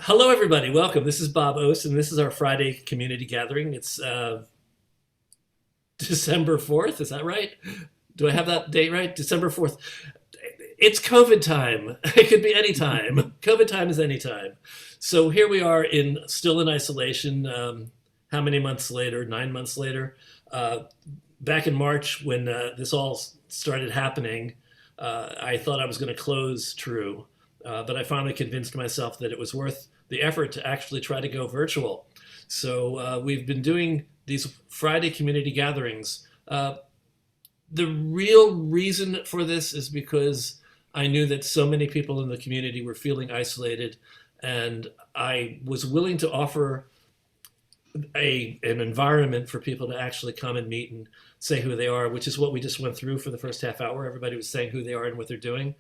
Hello, everybody. Welcome. This is Bob Ost, and this is our Friday community gathering. It's December 4th. Is that right? Do I have that date right? December 4th. It's COVID time. It could be any time. COVID time is any time. So here we are still in isolation. How many months later? 9 months later. Uh, Back in March when this all started happening, I thought I was going to close TRU, but I finally convinced myself that it was worth the effort to actually try to go virtual. So we've been doing these Friday community gatherings. The real reason for this is because I knew that so many people in the community were feeling isolated, and I was willing to offer an environment for people to actually come and meet and say who they are, which is what we just went through for the first half hour. Everybody was saying who they are and what they're doing.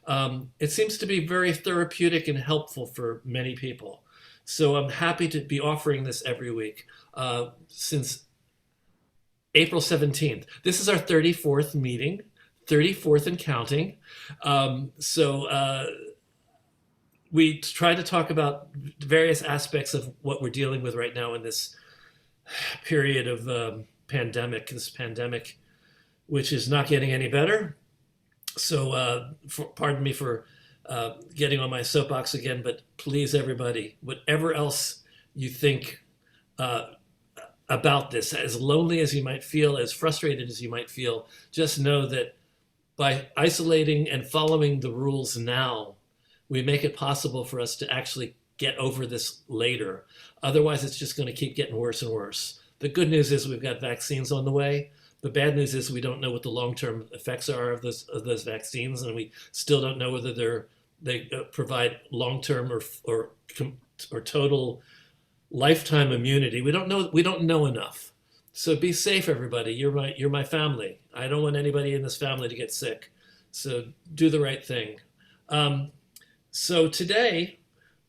It seems to be very therapeutic and helpful for many people. So I'm happy to be offering this every week since April 17th. This is our 34th meeting, 34th and counting. So we try to talk about various aspects of what we're dealing with right now in this period of this pandemic, which is not getting any better. So pardon me for getting on my soapbox again, but please, everybody, whatever else you think about this, as lonely as you might feel, as frustrated as you might feel, just know that by isolating and following the rules now, we make it possible for us to actually get over this later. Otherwise, it's just going to keep getting worse and worse. The good news is we've got vaccines on the way. The bad news is we don't know what the long-term effects are of those vaccines, and we still don't know whether they provide long-term or total lifetime immunity. We don't know. We don't know enough. So be safe, everybody. You're my family. I don't want anybody in this family to get sick. So do the right thing. So today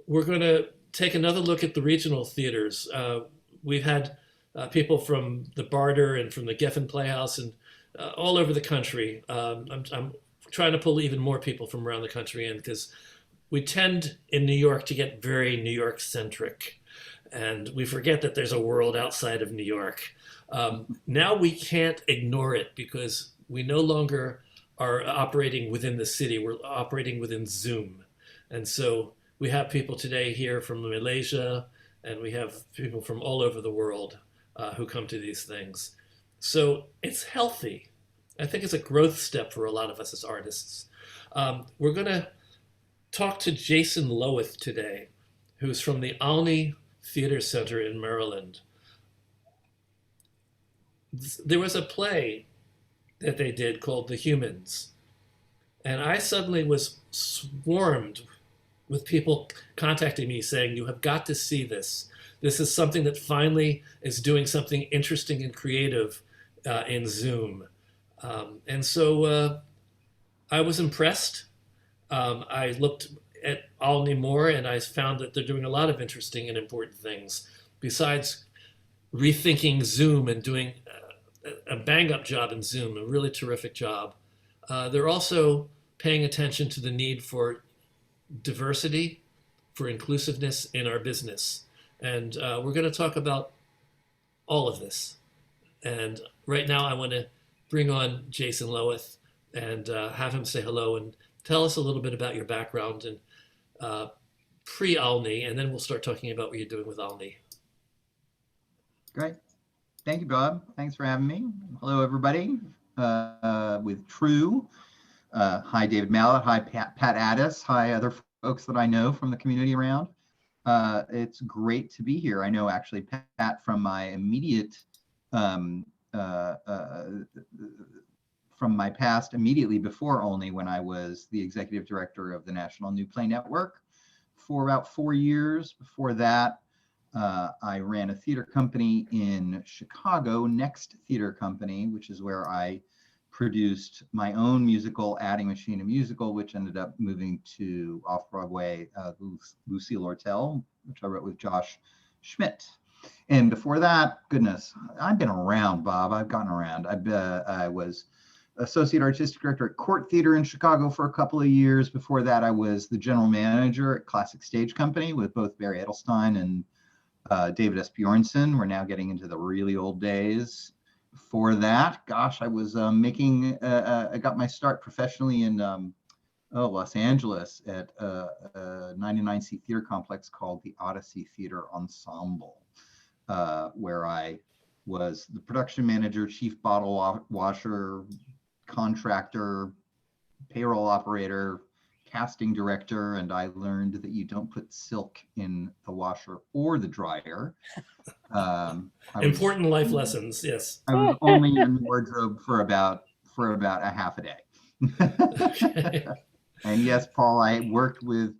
we're going to take another look at the regional theaters. We've had people from the Barter and from the Geffen Playhouse and all over the country. I'm trying to pull even more people from around the country in because we tend in New York to get very New York centric, and we forget that there's a world outside of New York. Now we can't ignore it because we no longer are operating within the city. We're operating within Zoom. And so we have people today here from Malaysia, and we have people from all over the world who come to these things. So it's healthy. I think it's a growth step for a lot of us as artists. We're going to talk to Jason Loewith today, who's from the Olney Theatre Center in Maryland. There was a play that they did called The Humans, and I suddenly was swarmed with people contacting me saying, you have got to see this. This is something that finally is doing something interesting and creative in Zoom. And so I was impressed. I looked at Olney more, and I found that they're doing a lot of interesting and important things. Besides rethinking Zoom and doing a bang-up job in Zoom, a really terrific job, they're also paying attention to the need for diversity, for inclusiveness in our business. And we're going to talk about all of this. And right now I want to bring on Jason Loewith and have him say hello and tell us a little bit about your background and pre-Olney, and then we'll start talking about what you're doing with Olney. Great. Thank you, Bob. Thanks for having me. Hello, everybody. With TRU. Hi, David Mallet. Hi, Pat Addis. Hi, other folks that I know from the community around. It's great to be here. I know actually Pat from my immediate, from my past immediately before Olney, when I was the executive director of the National New Play Network for about 4 years. Before that, I ran a theater company in Chicago, Next Theater Company, which is where I produced my own musical, Adding Machine, a musical, which ended up moving to off-Broadway, Lucille Ortel, which I wrote with Josh Schmidt. And before that, goodness, I've been around, Bob. I've gotten around. I was associate artistic director at Court Theater in Chicago for a couple of years. Before that, I was the general manager at Classic Stage Company with both Barry Edelstein and David S. Bjornson. We're now getting into the really old days. Before that, gosh, I was I got my start professionally in Los Angeles at a 99-seat theater complex called the Odyssey Theater Ensemble, where I was the production manager, chief bottle washer, contractor, payroll operator, casting director, and I learned that you don't put silk in the washer or the dryer. Important life lessons, yes. I was only in the wardrobe for about a half a day. Okay. And yes, Paul, I worked with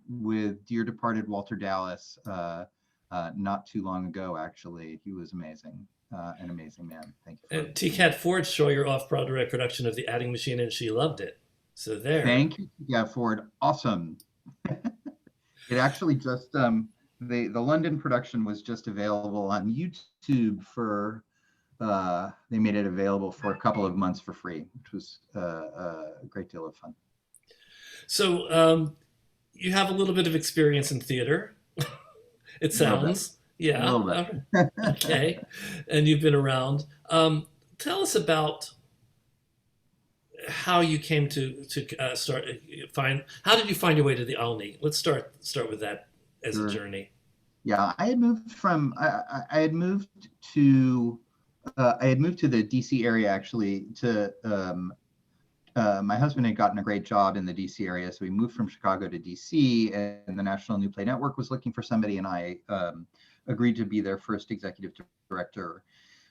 dear departed Walter Dallas not too long ago, actually. He was amazing, an amazing man. Thank you. And T-Cat Ford saw your off-Broadway production of The Adding Machine, and she loved it. So there. Thank you, T-Cat Ford. Awesome. It actually just, the London production was just available on YouTube for, they made it available for a couple of months for free, which was a great deal of fun. So you have a little bit of experience in theater, it sounds. Yeah. A little bit. Okay. And you've been around. Tell us about how you came to how did you find your way to the Olney? Let's start with that as a journey. Yeah, I had moved to the DC area, actually, to my husband had gotten a great job in the DC area, so we moved from Chicago to DC, and the National New Play Network was looking for somebody, and I agreed to be their first executive director.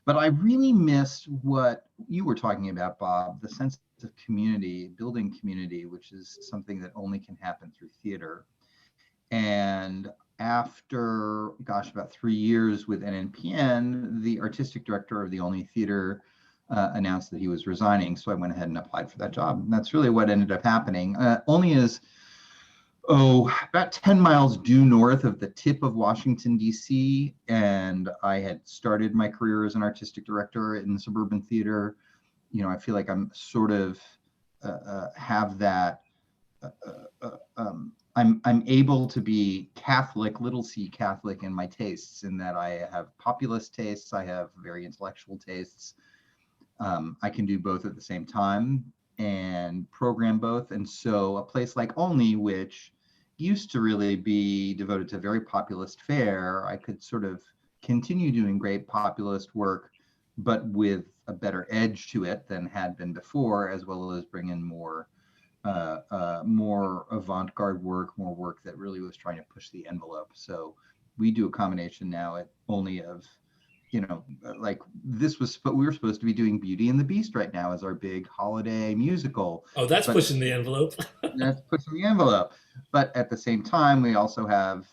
But I really missed what you were talking about, Bob, the sense of community, building community, which is something that only can happen through theater. And after, about 3 years with NNPN, the artistic director of the Olney Theater announced that he was resigning. So I went ahead and applied for that job. And that's really what ended up happening. Olney is, about 10 miles due north of the tip of Washington, D.C. And I had started my career as an artistic director in suburban theater. You know, I feel like I'm sort of have that, I'm able to be Catholic, little c Catholic in my tastes, in that I have populist tastes, I have very intellectual tastes. I can do both at the same time and program both. And so a place like Olney, which used to really be devoted to very populist fare, I could sort of continue doing great populist work, but with a better edge to it than had been before, as well as bring in more avant-garde work, more work that really was trying to push the envelope. So we do a combination now at Olney of, like we were supposed to be doing Beauty and the Beast right now as our big holiday musical. Oh, that's pushing the envelope. That's pushing the envelope. But at the same time, we also have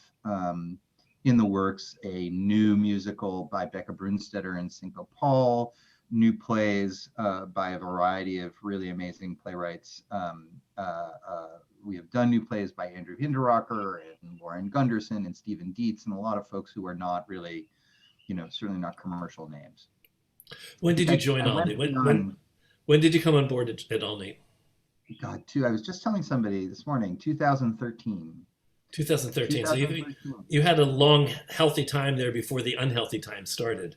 in the works a new musical by Becca Brunstetter and Cinco Paul, new plays by a variety of really amazing playwrights. We have done new plays by Andrew Hinderocker and Lauren Gunderson and Stephen Dietz, and a lot of folks who are not really, certainly not commercial names. When did you join Olney? When did you come on board at Olney? God, I was just telling somebody this morning, 2013. 2013. So you had a long, healthy time there before the unhealthy time started.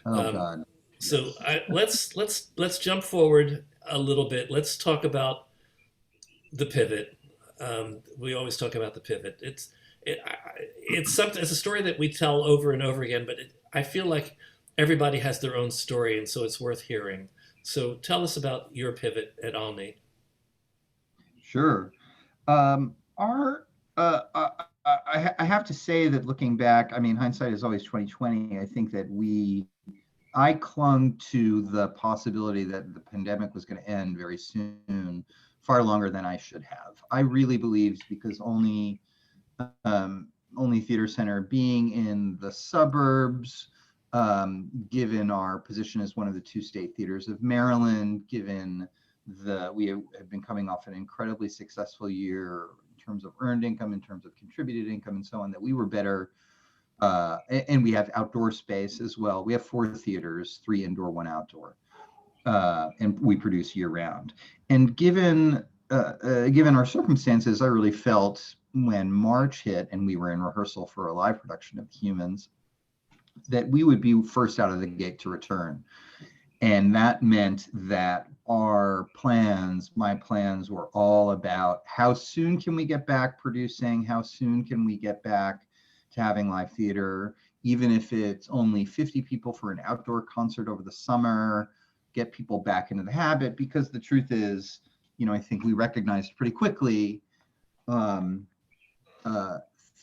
Oh God. So let's jump forward a little bit. Let's talk about the pivot. We always talk about the pivot. It's something. It's a story that we tell over and over again, but I feel like everybody has their own story, and so it's worth hearing. So tell us about your pivot at Olney. Sure. I have to say that looking back, I mean, hindsight is always 20/20. I think that I clung to the possibility that the pandemic was going to end very soon, far longer than I should have. I really believed, because Olney Theatre Center being in the suburbs, given our position as one of the 2 state theaters of Maryland, given we have been coming off an incredibly successful year in terms of earned income, in terms of contributed income, and so on, that we were better. And we have outdoor space as well. We have 4 theaters, 3 indoor, 1 outdoor. and we produce year round. And given our circumstances, I really felt when March hit and we were in rehearsal for a live production of The Humans, that we would be first out of the gate to return. And that meant that my plans were all about how soon can we get back producing, how soon can we get back to having live theater, even if it's only 50 people for an outdoor concert over the summer, get people back into the habit. Because the truth is, I think we recognized pretty quickly,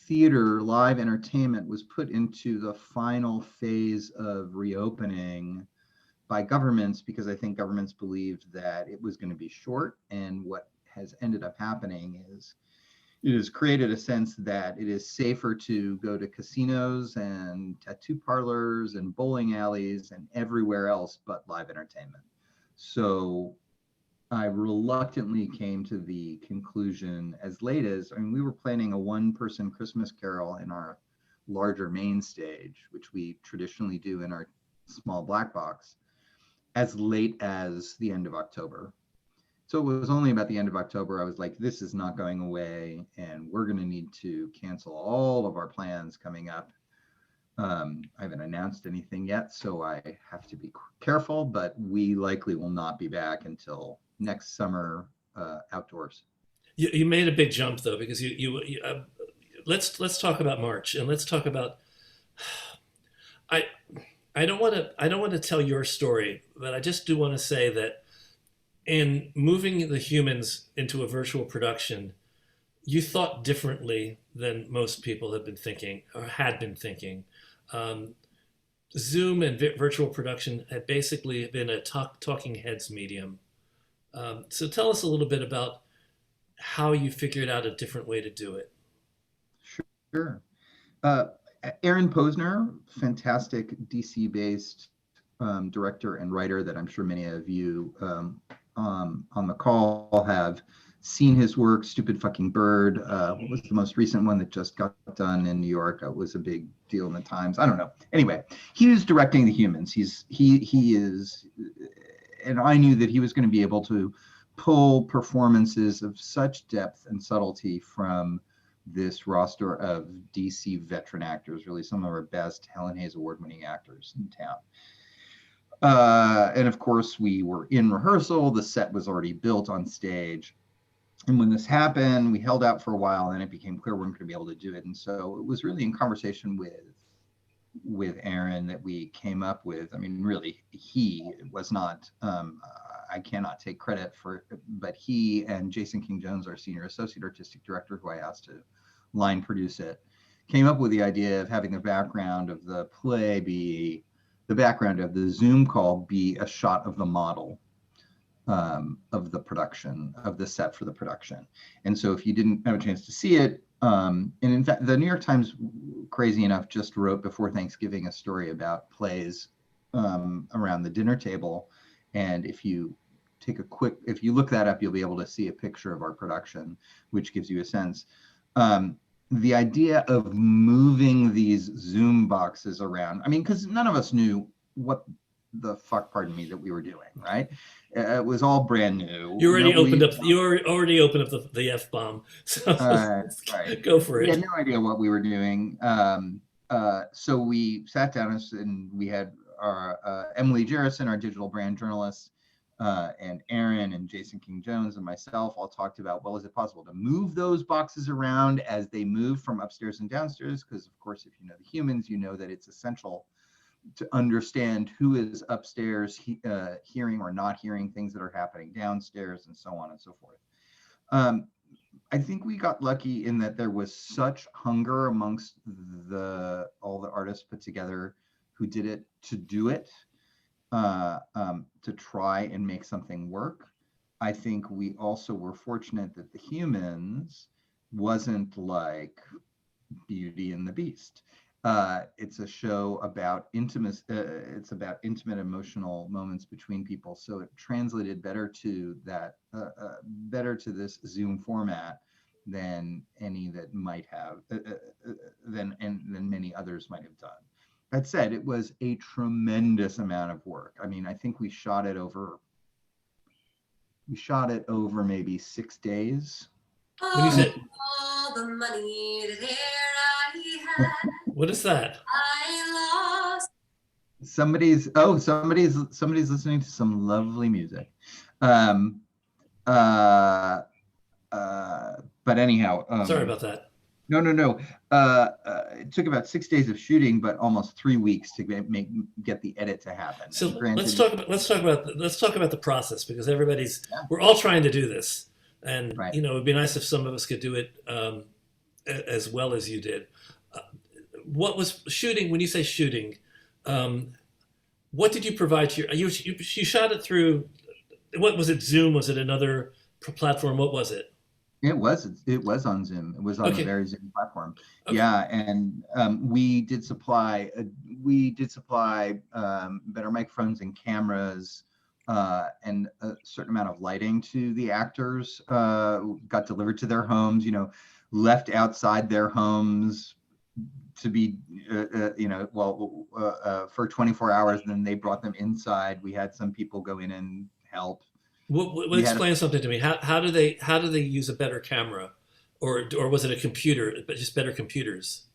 theater, live entertainment was put into the final phase of reopening by governments, because I think governments believed that it was going to be short. And what has ended up happening is it has created a sense that it is safer to go to casinos and tattoo parlors and bowling alleys and everywhere else but live entertainment. So I reluctantly came to the conclusion as late as, we were planning a one-person Christmas carol in our larger main stage, which we traditionally do in our small black box, as late as the end of October. So it was only about the end of October I was like, this is not going away, and we're going to need to cancel all of our plans coming up. I haven't announced anything yet, so I have to be careful, but we likely will not be back until next summer outdoors. You made a big jump though, because let's talk about March, and let's talk about. I don't want to tell your story, but I just do want to say that in moving The Humans into a virtual production, you thought differently than most people have been thinking or had been thinking. Zoom and virtual production had basically been a talking heads medium. So tell us a little bit about how you figured out a different way to do it. Sure. Aaron Posner, fantastic DC-based director and writer that I'm sure many of you on the call have seen his work. Stupid Fucking Bird was the most recent one that just got done in New York. It was a big deal in the Times. I don't know. Anyway, he was directing The Humans. He is, and I knew that he was going to be able to pull performances of such depth and subtlety from this roster of DC veteran actors, really some of our best Helen Hayes award-winning actors in town. And of course, we were in rehearsal. The set was already built on stage. And when this happened, we held out for a while, and it became clear we weren't going to be able to do it. And so it was really in conversation with Aaron that we came up with. Really, he was not, I cannot take credit for it, but he and Jason King Jones, our senior associate artistic director, who I asked to line produce it, came up with the idea of having the background of the play be the background of the Zoom call be a shot of the model of the production, of the set for the production. And so if you didn't have a chance to see it, and in fact, the New York Times, crazy enough, just wrote before Thanksgiving a story about plays around the dinner table. And if you look that up, you'll be able to see a picture of our production, which gives you a sense. The idea of moving these Zoom boxes around, because none of us knew what the fuck, pardon me, that we were doing, right? It was all brand new. You already opened up the F-bomb. So right. Go for it. We had no idea what we were doing. So we sat down and we had our Emily Jerrison, our digital brand journalist, and Aaron and Jason King Jones and myself all talked about, well, is it possible to move those boxes around as they move from upstairs and downstairs? Because of course, if you know The Humans, you know that it's essential to understand who is upstairs hearing or not hearing things that are happening downstairs, and so on and so forth. I think we got lucky in that there was such hunger amongst all the artists put together who did it to do it, to try and make something work. I think we also were fortunate that The Humans wasn't like Beauty and the Beast. It's a show about intimate. It's about intimate emotional moments between people. So it translated better to that, better to this Zoom format than any that might have, than many others might have done. that said, it was a tremendous amount of work. I mean, I think we shot it over maybe 6 days. When you said, all the money that I had, what is that? I lost. Somebody's listening to some lovely music. But anyhow, Sorry about that. No. It took about 6 days of shooting, but almost 3 weeks to get the edit to happen. So granted, let's talk about the process, because we're all trying to do this, and right. it'd be nice if some of us could do it as well as you did. What was shooting? When you say shooting, what did you provide to you shot it through? What was it? Zoom? Was it another platform? What was it? It was on Zoom. It was on a very Zoom platform. Okay. Yeah, and we did supply better microphones and cameras and a certain amount of lighting to the actors. Got delivered to their homes. Left outside their homes to be for 24 hours. And then they brought them inside. We had some people go in and help. Explain something to me. How do they use a better camera, or was it a computer, but just better computers?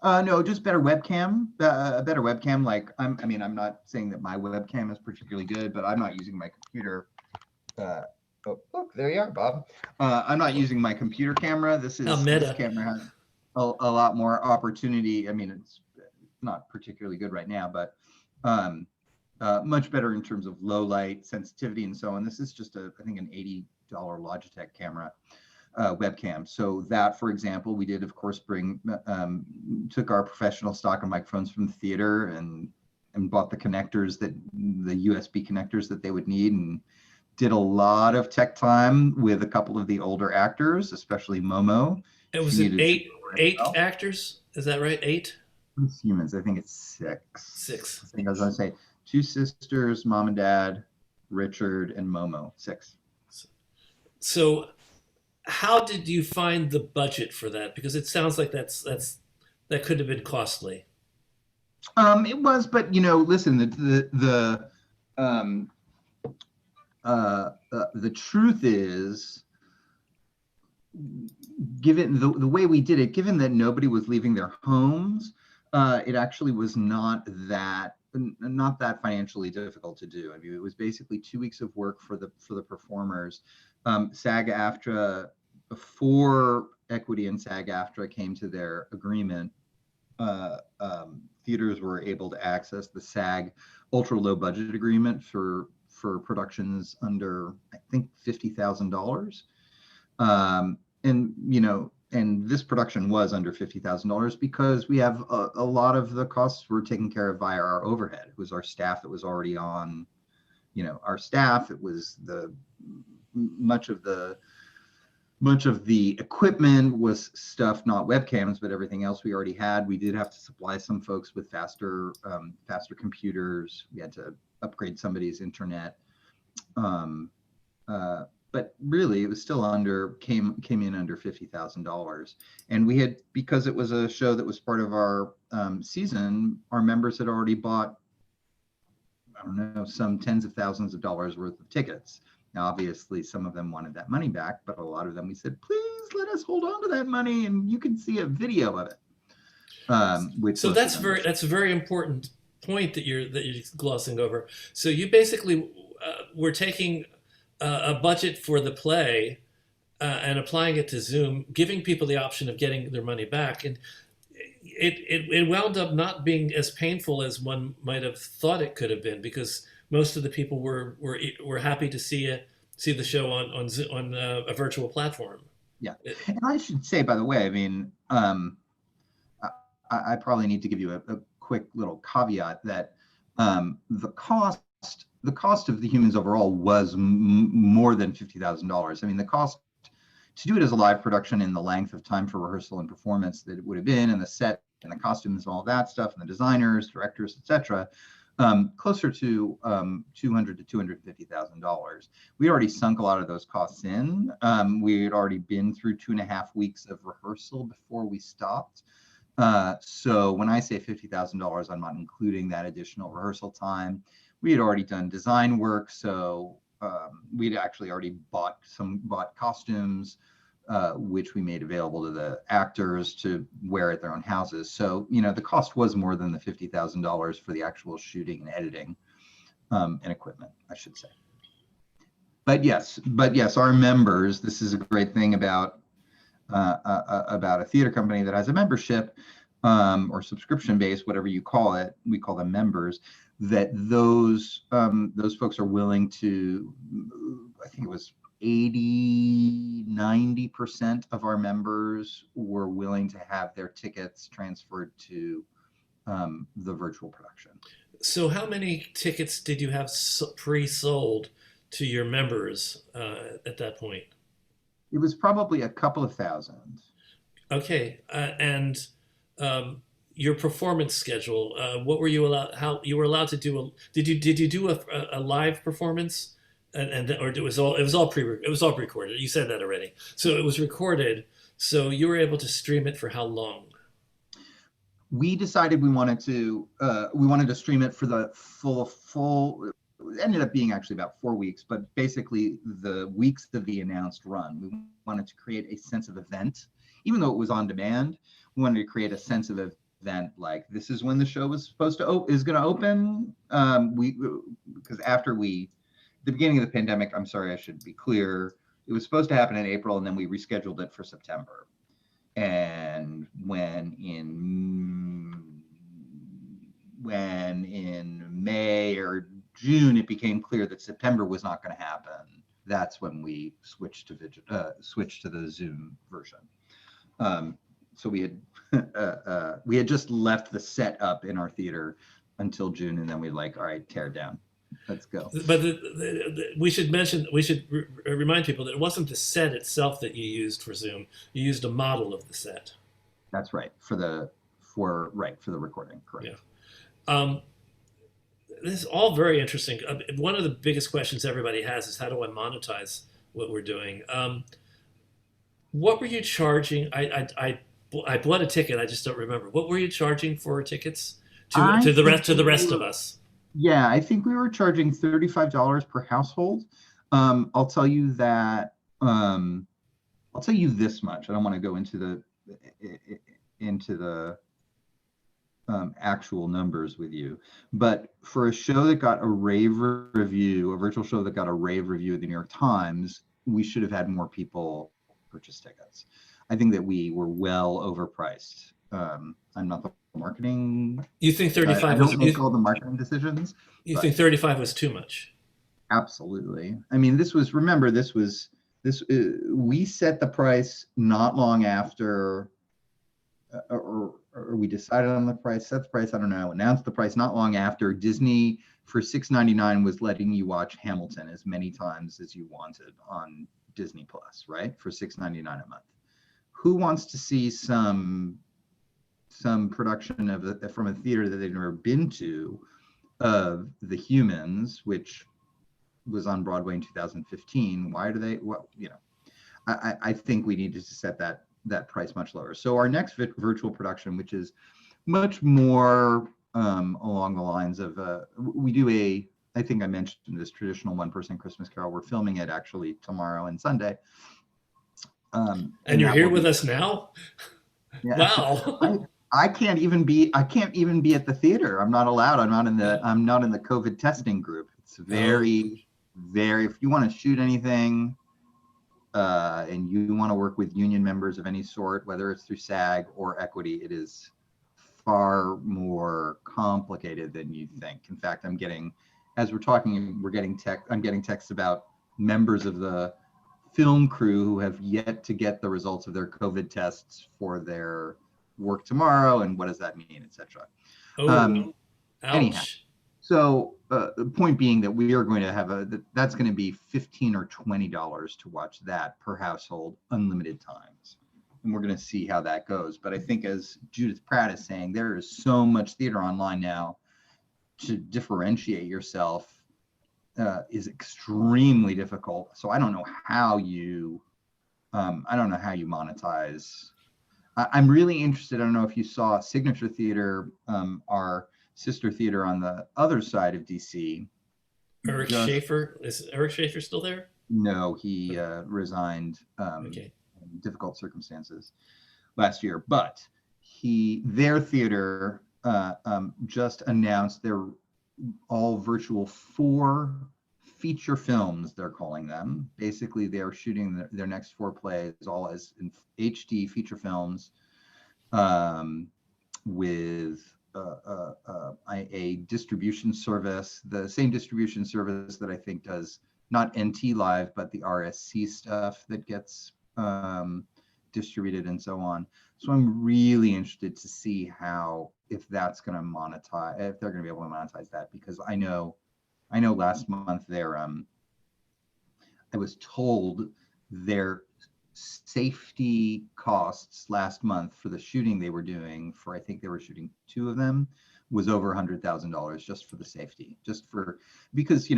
No, just better webcam. A better webcam. Like I'm not saying that my webcam is particularly good, but I'm not using my computer. Oh, look, there you are, Bob. I'm not using my computer camera. This camera has a lot more opportunity. I mean, it's not particularly good right now, but much better in terms of low light sensitivity and so on. This is just I think an $80 Logitech camera webcam. So that, for example, we did, of course, took our professional stock of microphones from the theater and bought the USB connectors that they would need, and did a lot of tech time with a couple of the older actors, especially Momo. It was eight actors. Is that right? 8? Humans. I think it's 6. 6. I think I was going to say 2 sisters, mom and dad, Richard, and Momo. 6. So how did you find the budget for that? Because it sounds like that could have been costly. It was, but listen, the truth is, given the way we did it, given that nobody was leaving their homes, it actually was not that financially difficult to do. I mean, it was basically 2 weeks of work for the performers. SAG-AFTRA, before Equity and SAG-AFTRA came to their agreement, theaters were able to access the SAG ultra low budget agreement for productions under, I think, $50,000. And this production was under $50,000 because we have a lot of the costs were taken care of via our overhead. It was our staff that was already on, our staff. It was much of the equipment was stuff, not webcams, but everything else we already had. We did have to supply some folks with faster computers. We had to upgrade somebody's internet. But really, it was still came in under $50,000. And we had, because it was a show that was part of our season, our members had already bought, I don't know, some tens of thousands of dollars worth of tickets. Now, obviously, some of them wanted that money back, but a lot of them we said, please let us hold on to that money, and you can see a video of it. So that's a very important point that you're glossing over. So you basically were taking a budget for the play and applying it to Zoom, giving people the option of getting their money back, and it wound up not being as painful as one might have thought it could have been, because most of the people were happy to see the show on a virtual platform. Yeah, and I should say, by the way, I mean, I probably need to give you a quick little caveat that the cost of the Humans overall was more than $50,000. I mean, the cost to do it as a live production in the length of time for rehearsal and performance that it would have been, and the set and the costumes and all that stuff, and the designers, directors, etc., closer to $200,000 to $250,000. We already sunk a lot of those costs in. We had already been through 2.5 weeks of rehearsal before we stopped. So when I say $50,000, I'm not including that additional rehearsal time. We had already done design work, so we'd actually already bought costumes, which we made available to the actors to wear at their own houses. So, the cost was more than the $50,000 for the actual shooting and editing and equipment, I should say. But yes, our members, this is a great thing about a theater company that has a membership or subscription base, whatever you call it, we call them members, that those folks are willing to, I think it was 80–90% of our members were willing to have their tickets transferred to the virtual production. So how many tickets did you have pre-sold to your members at that point? It was probably a couple of thousand. Okay, and your performance schedule. What were you allowed? How you were allowed to do? Did you do a live performance? Or it was all pre-recorded. You said that already. So it was recorded. So you were able to stream it for how long? We decided we wanted to stream it for the full. It ended up being actually about 4 weeks, but basically the weeks of the announced run. We wanted to create a sense of event, even though it was on demand. We wanted to create a sense of event, like this is when the show was supposed to is going to open. Because after the beginning of the pandemic, I'm sorry, I should be clear, it was supposed to happen in April, and then we rescheduled it for September. And when in May or June it became clear that September was not going to happen, that's when we switched to the Zoom version. So we had just left the set up in our theater until June, and then we all right, tear it down. Let's go. But we should remind people that it wasn't the set itself that you used for Zoom. You used a model of the set. That's right, for the recording, correct. Yeah. This is all very interesting. One of the biggest questions everybody has is, how do I monetize what we're doing? What were you charging? I bought a ticket. I just don't remember. What were you charging for tickets to the rest of us? Yeah, I think we were charging $35 per household. I'll tell you that. I'll tell you this much. I don't want to go into the actual numbers with you, but for a show that got a rave review, a virtual show that got a rave review at the New York Times, we should have had more people purchase tickets. I think that we were well overpriced. I'm not the marketing. You think 35? I don't make all the marketing decisions. You think 35 was too much? Absolutely. I mean, we set the price not long after, or we decided on the price, set the price, I don't know, announced the price not long after Disney for $6.99 was letting you watch Hamilton as many times as you wanted on Disney Plus, right? For $6.99 a month. Who wants to see some production from a theater that they've never been to of The Humans, which was on Broadway in 2015? Why do they? Well, I think we needed to set that price much lower. So our next virtual production, which is much more along the lines of we do I think I mentioned this traditional one-person Christmas Carol. We're filming it actually tomorrow and Sunday. And you're here with us now? Yeah. Wow. I can't even be at the theater. I'm not allowed. I'm not in the COVID testing group. It's very, if you want to shoot anything and you want to work with union members of any sort, whether it's through SAG or Equity, it is far more complicated than you think. In fact, I'm getting texts about members of the film crew who have yet to get the results of their COVID tests for their work tomorrow, and what does that mean, etc. Anyhow, so the point being that we are going to have that's going to be $15 or $20 to watch that per household, unlimited times, and we're going to see how that goes. But I think, as Judith Pratt is saying, there is so much theater online now. To differentiate yourself is extremely difficult. So I don't know how you monetize I'm really interested. I don't know if you saw Signature Theater, our sister theater on the other side of DC. Eric Schaefer, is Eric Schaefer still there? No, he resigned Okay. in difficult circumstances last year. But their theater just announced their all virtual 4 feature films, they're calling them. Basically, they're shooting their next 4 plays all as in HD feature films with a distribution service, the same distribution service that I think does not NT Live, but the RSC stuff that gets distributed and so on. So I'm really interested to see if that's going to monetize, if they're going to be able to monetize that, because I know last month I was told their safety costs last month for the shooting they were doing I think they were shooting 2 of them, was over $100,000 just for the safety, because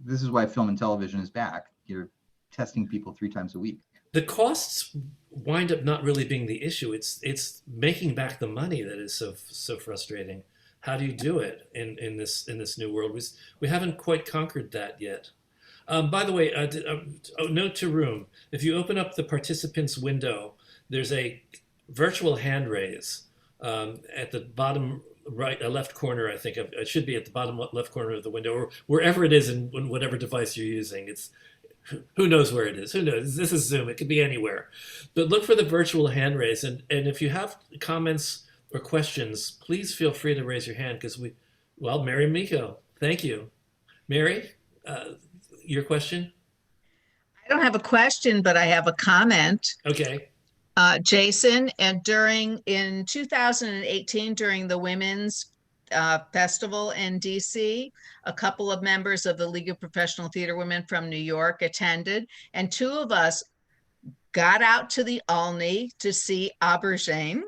this is why film and television is back. You're testing people 3 times a week. The costs wind up not really being the issue. It's making back the money that is so frustrating. How do you do it in this new world? We haven't quite conquered that yet. By the way, note to room: if you open up the participants window, there's a virtual hand raise at the bottom right, left corner. I think it should be at the bottom left corner of the window, or wherever it is in whatever device you're using. Who knows where it is? Who knows? This is Zoom. It could be anywhere. But look for the virtual hand raise. And if you have comments or questions, please feel free to raise your hand, because Mary and Miko, thank you. Mary, your question? I don't have a question, but I have a comment. Okay. Jason, and in 2018, during the Women's Festival in DC, a couple of members of the League of Professional Theater Women from New York attended, and 2 of us got out to the Olney to see Aubergine.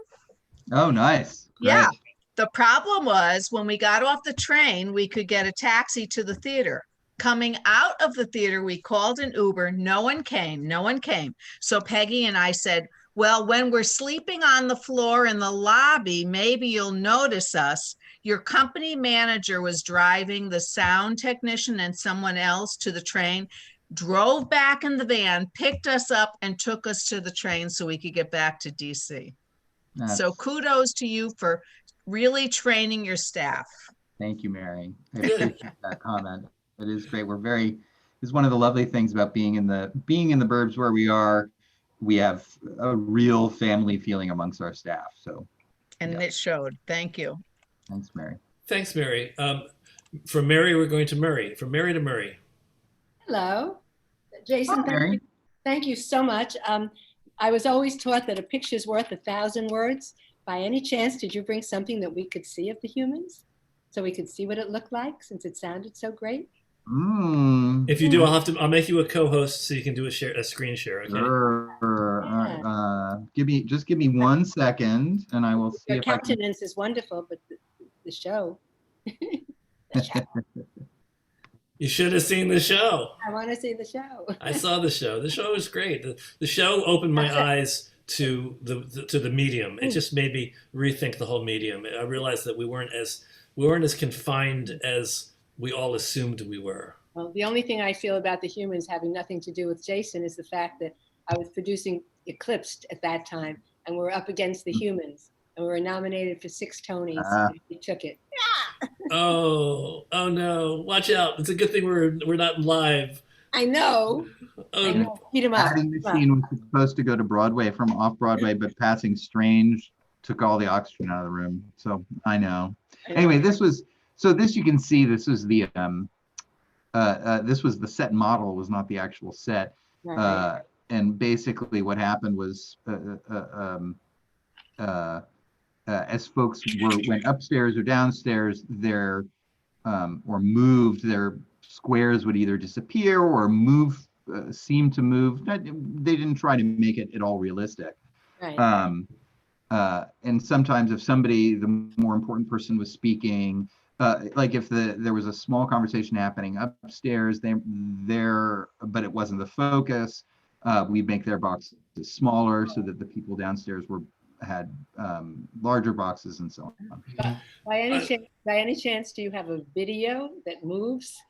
Oh, nice. Great. Yeah. The problem was, when we got off the train, we could get a taxi to the theater. Coming out of the theater, we called an Uber. No one came. So Peggy and I said, well, when we're sleeping on the floor in the lobby, maybe you'll notice us. Your company manager was driving the sound technician and someone else to the train, drove back in the van, picked us up, and took us to the train so we could get back to DC. So kudos to you for really training your staff. Thank you, Mary. I appreciate that comment. It is great. It's one of the lovely things about being in the burbs where we are. We have a real family feeling amongst our staff. So, and it showed. Thank you. Thanks, Mary. Thanks, Mary. From Mary, we're going to Murray. From Mary to Murray. Hello, Jason. Hi, thank you so much. I was always taught that a picture's worth 1,000 words. By any chance, did you bring something that we could see of the humans, so we could see what it looked like, since it sounded so great? If you do, I'll make you a co-host so you can do a screen share. Okay. Sure. Yeah. Give me 1 second, and I will see Your if I can. countenance is wonderful, but the show. The show. You should have seen the show. I want to see the show. I saw the show. The show was great. The show opened my eyes to the medium. It just made me rethink the whole medium. I realized that we weren't as confined as we all assumed we were. Well, the only thing I feel about the humans having nothing to do with Jason is the fact that I was producing Eclipsed at that time, and we were up against the humans, and we were nominated for 6 Tonys. And we took it. Oh no! Watch out! It's a good thing we're not live. I know. I know. Beat him up. Patty Machine was supposed to go to Broadway from off Broadway, but Passing Strange took all the oxygen out of the room. So I know. Anyway, this you can see, this was the set model, was not the actual set. Right. And basically what happened was as folks went upstairs or downstairs, or moved, their squares would either disappear or seem to move. They didn't try to make it at all realistic. Right. And sometimes if the more important person was speaking, like if there was a small conversation happening upstairs, but it wasn't the focus, we'd make their boxes smaller so that the people downstairs had larger boxes and so on. By any chance, do you have a video that moves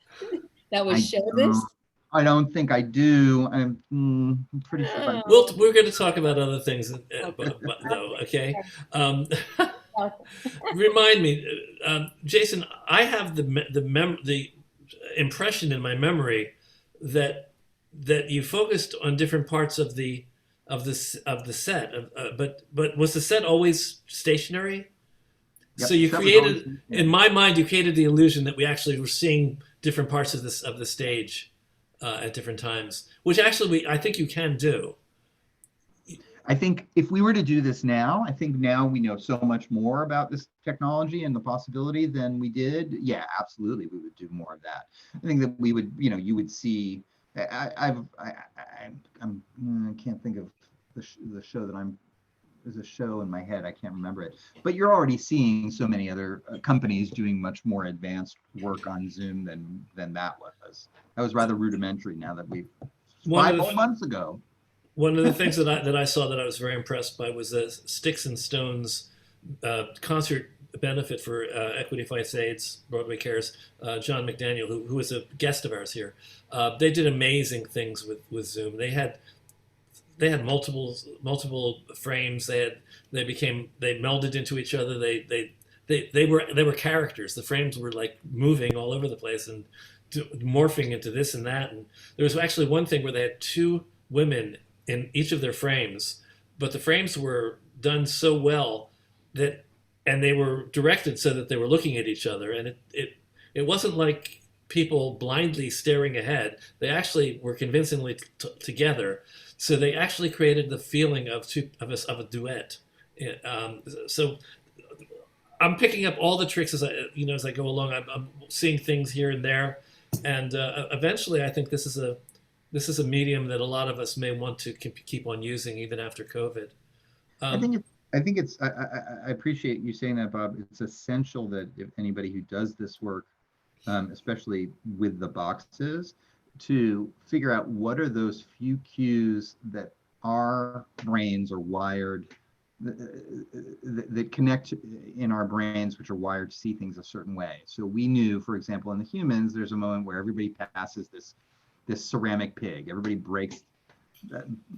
that would I show don't- this? I don't think I do. I'm pretty sure. We're going to talk about other things, though. Okay. Remind me, Jason. I have the impression in my memory that you focused on different parts of the set, but was the set always stationary? Yep, So you that was created, always- in my mind, you created the illusion that we actually were seeing different parts of the stage at different times, which actually I think you can do. I think if we were to do this now, I think now we know so much more about this technology and the possibility than we did. Yeah, absolutely, we would do more of that. I think that we would, you would see. I can't think of the show that there's a show in my head. I can't remember it. But you're already seeing so many other companies doing much more advanced work on Zoom than that was. That was rather rudimentary. Now that 5 whole months ago. One of the things that I saw that I was very impressed by was the Sticks and Stones concert benefit for Equity Fights AIDS, Broadway Cares, John McDaniel, who was a guest of ours here. They did amazing things with Zoom. They had multiple frames. They melded into each other. They were characters. The frames were like moving all over the place and morphing into this and that. And there was actually one thing where they had two women in each of their frames, but the frames were done so well and they were directed so that they were looking at each other, and it wasn't like people blindly staring ahead. They actually were convincingly together, so they actually created the feeling of a duet. So I'm picking up all the tricks as I go along. I'm seeing things here and there, and eventually I think this is a medium that a lot of us may want to keep on using even after COVID. I appreciate you saying that, Bob. It's essential that if anybody who does this work, especially with the boxes, to figure out what are those few cues that our brains are wired, that connect in our brains, which are wired to see things a certain way. So we knew, for example, in the humans, there's a moment where everybody passes this ceramic pig. Everybody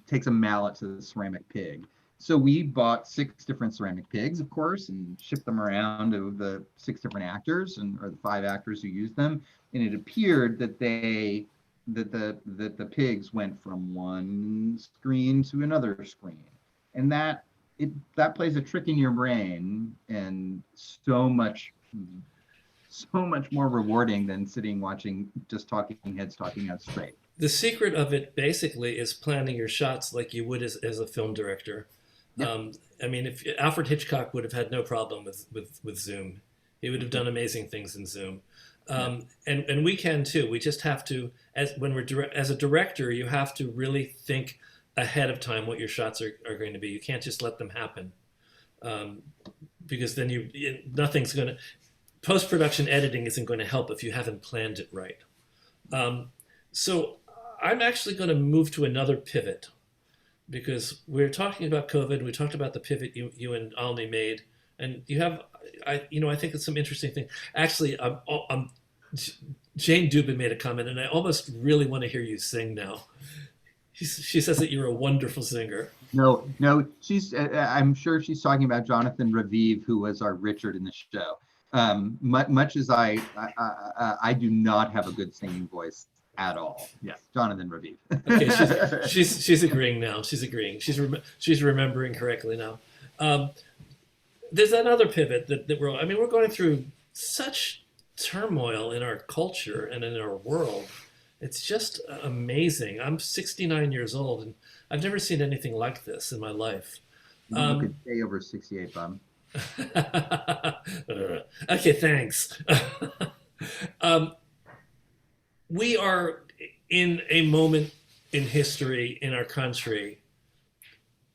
takes a mallet to the ceramic pig. So we bought 6 different ceramic pigs, of course, and shipped them around to the 6 different actors or the 5 actors who used them. And it appeared that the pigs went from one screen to another screen, and that plays a trick in your brain, and so much more rewarding than sitting watching just talking heads talking out straight. The secret of it basically is planning your shots like you would as a film director. Yep. I mean, if Alfred Hitchcock would have had no problem with Zoom, he would have done amazing things in Zoom. And we can too. We just have to, as a director, you have to really think ahead of time what your shots are going to be. You can't just let them happen, because then nothing's going to. Post-production editing isn't going to help if you haven't planned it right. So I'm actually going to move to another pivot, because we're talking about COVID. We talked about the pivot you and Olney made, and you have, I think it's some interesting thing. Actually, Jane Dubin made a comment, and I almost really want to hear you sing now. She says that you're a wonderful singer. No, I'm sure she's talking about Jonathan Raviv, who was our Richard in the show. Much as I do not have a good singing voice at all. Yes, Jonathan Raviv. Okay, she's agreeing now. She's agreeing. She's remembering correctly now. There's another pivot that we're going through such turmoil in our culture and in our world. It's just amazing. I'm 69 years old, and I've never seen anything like this in my life. You could stay over 68, Bob. Okay, thanks. We are in a moment in history in our country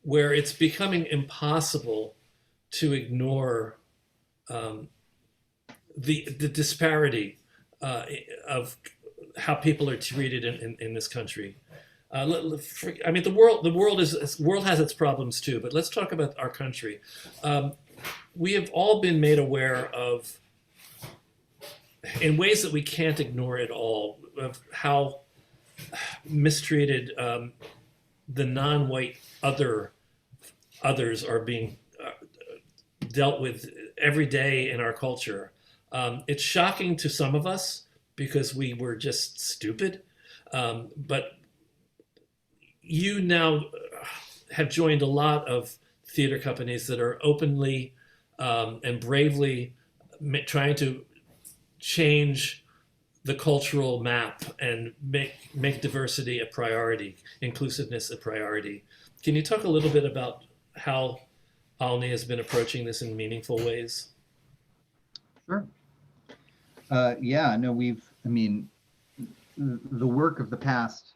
where it's becoming impossible to ignore the disparity of how people are treated in this country. I mean, the world has its problems too, but let's talk about our country. We have all been made aware of, in ways that we can't ignore at all, of how mistreated the non-white others are being dealt with every day in our culture. It's shocking to some of us because we were just stupid, but you now have joined a lot of theater companies that are openly and bravely trying to change the cultural map and make diversity a priority, inclusiveness a priority. Can you talk a little bit about how Olney has been approaching this in meaningful ways? Sure. Yeah, no, I mean, the work of the past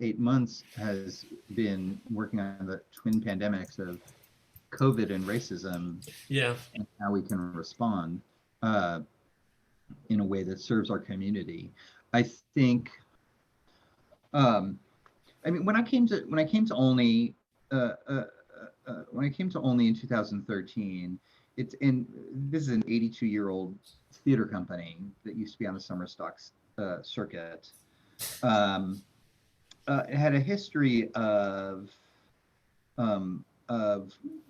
8 months has been working on the twin pandemics of COVID and racism. Yeah. And how we can respond in a way that serves our community. I think, I mean, when I came to Olney, in 2013, this is an 82-year-old theater company that used to be on the summer stock circuit. It had a history of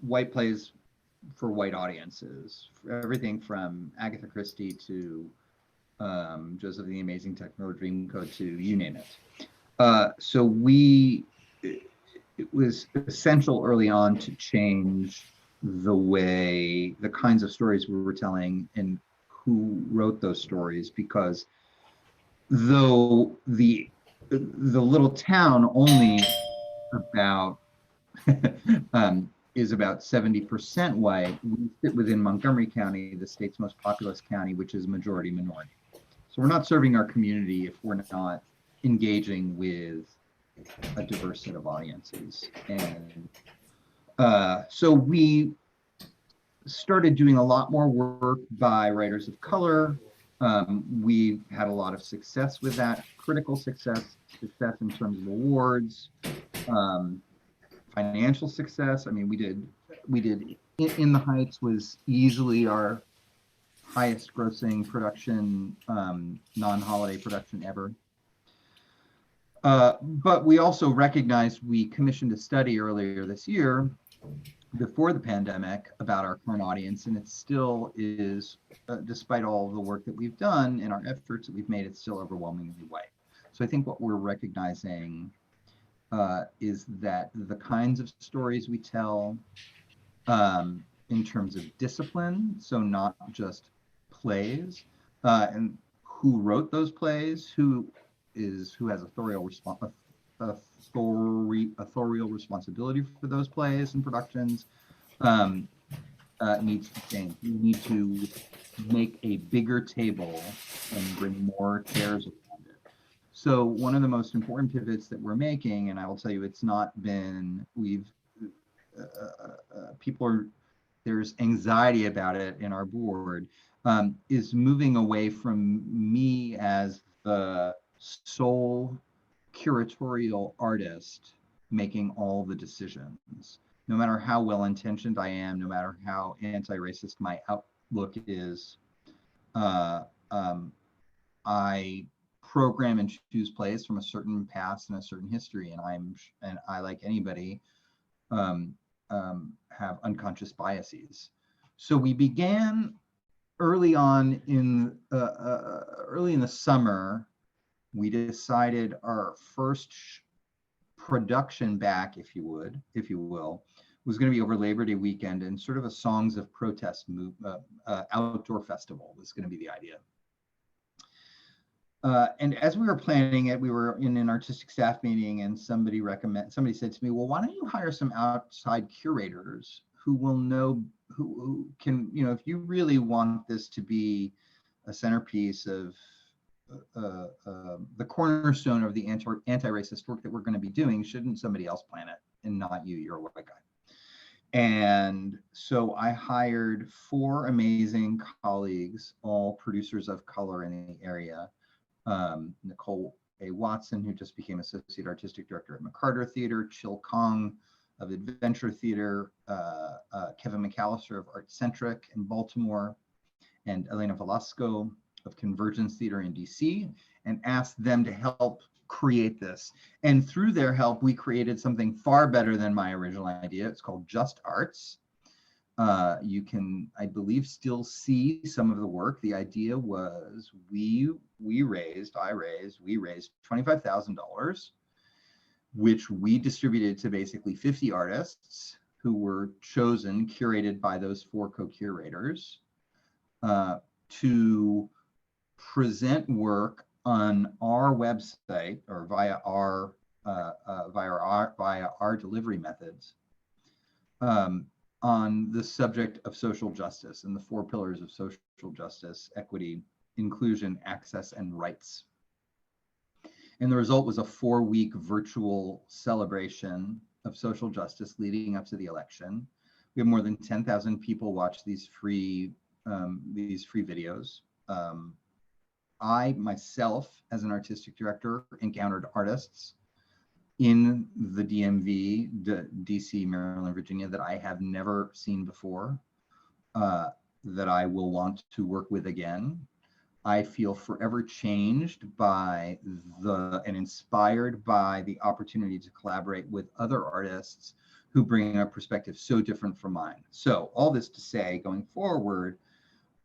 white plays for white audiences, everything from Agatha Christie to Joseph the Amazing Technicolor Dreamcoat to you name it. So it was essential early on to change the kinds of stories we were telling and who wrote those stories, because though the little town only about is about 70% white, we sit within Montgomery County, the state's most populous county, which is majority minority. So we're not serving our community if we're not engaging with a diverse set of audiences. And so we started doing a lot more work by writers of color. We had a lot of success with that, critical success in terms of awards, financial success. I mean, we did In the Heights was easily our highest grossing production, non-holiday production ever. But we also recognized, we commissioned a study earlier this year before the pandemic about our current audience, and it still is, despite all the work that we've done and our efforts that we've made, it's still overwhelmingly white. So I think what we're recognizing is that the kinds of stories we tell in terms of discipline, so not just plays, and who wrote those plays, who has authorial responsibility for those plays and productions, needs to change. We need to make a bigger table and bring more chairs around it. So one of the most important pivots that we're making, and I will tell you, it's not been, there's anxiety about it in our board, is moving away from me as the sole curatorial artist making all the decisions. No matter how well-intentioned I am, no matter how anti-racist my outlook is, I program and choose plays from a certain past and a certain history, and I, like anybody, have unconscious biases. So we began early on early in the summer. We decided our first production back, if you will, was going to be over Labor Day weekend, and sort of a Songs of Protest outdoor festival was going to be the idea. And as we were planning it, we were in an artistic staff meeting, and somebody said to me, well, why don't you hire some outside curators who will know, who can, if you really want this to be a centerpiece of the cornerstone of the anti-racist work that we're going to be doing, shouldn't somebody else plan it and not you? You're a white guy. And so I hired 4 amazing colleagues, all producers of color in the area. Nicole A. Watson, who just became Associate Artistic Director at McCarter Theater, Chil Kong of Adventure Theater, Kevin McAllister of Art Centric in Baltimore, and Elena Velasco of Convergence Theater in DC, and asked them to help create this. And through their help, we created something far better than my original idea. It's called Just Arts. You can, I believe, still see some of the work. The idea was we raised $25,000, which we distributed to basically 50 artists who were chosen, curated by those 4 co-curators, to present work on our website or via our delivery methods, on the subject of social justice and the 4 pillars of social justice: equity, inclusion, access, and rights. And the result was a 4-week virtual celebration of social justice leading up to the election. We have more than 10,000 people watch these free videos. I myself, as an artistic director, encountered artists in the DMV, DC, Maryland, Virginia, that I have never seen before, that I will want to work with again. I feel forever changed by and inspired by the opportunity to collaborate with other artists who bring a perspective so different from mine. So all this to say, going forward,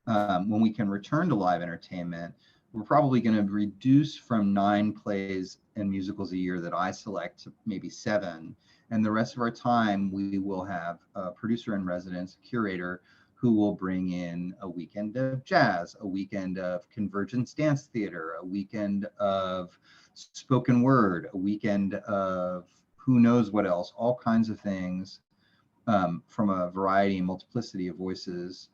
when we can return to live entertainment, we're probably going to reduce from 9 plays and musicals a year that I select to maybe 7. And the rest of our time, we will have a producer in residence, a curator, who will bring in a weekend of jazz, a weekend of Convergence Dance Theater, a weekend of spoken word, a weekend of who knows what else, all kinds of things, from a variety and multiplicity of voices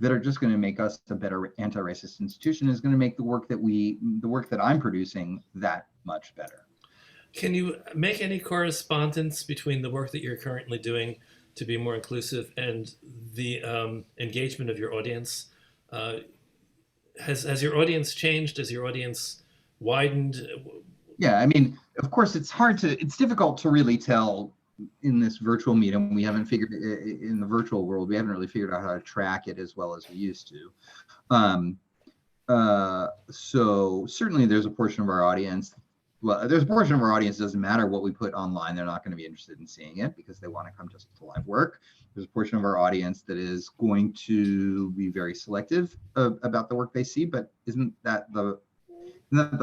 that are just going to make us a better anti-racist institution, is going to make the work that I'm producing that much better. Can you make any correspondence between the work that you're currently doing to be more inclusive and the engagement of your audience? Has your audience changed? Has your audience widened? Yeah, I mean, of course, it's difficult to really tell in this virtual medium. We haven't figured in the virtual world, we haven't really figured out how to track it as well as we used to. So certainly there's a portion of our audience. Well, there's a portion of our audience, doesn't matter what we put online, they're not going to be interested in seeing it because they want to come just to live work. There's a portion of our audience that is going to be very selective about the work they see, but isn't that the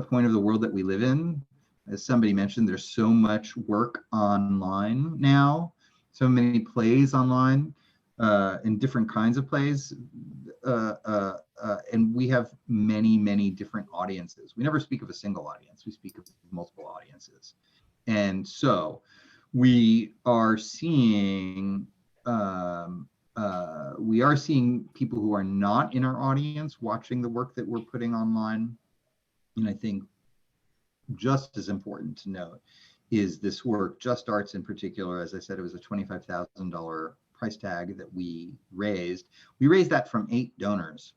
point of the world that we live in? As somebody mentioned, there's so much work online now, so many plays online, and different kinds of plays, and we have many, many different audiences. We never speak of a single audience, we speak of multiple audiences. And so we are seeing people who are not in our audience watching the work that we're putting online. And I think just as important to note is this work, Just Arts in particular. As I said, it was a $25,000 price tag that we raised. We raised that from 8 donors,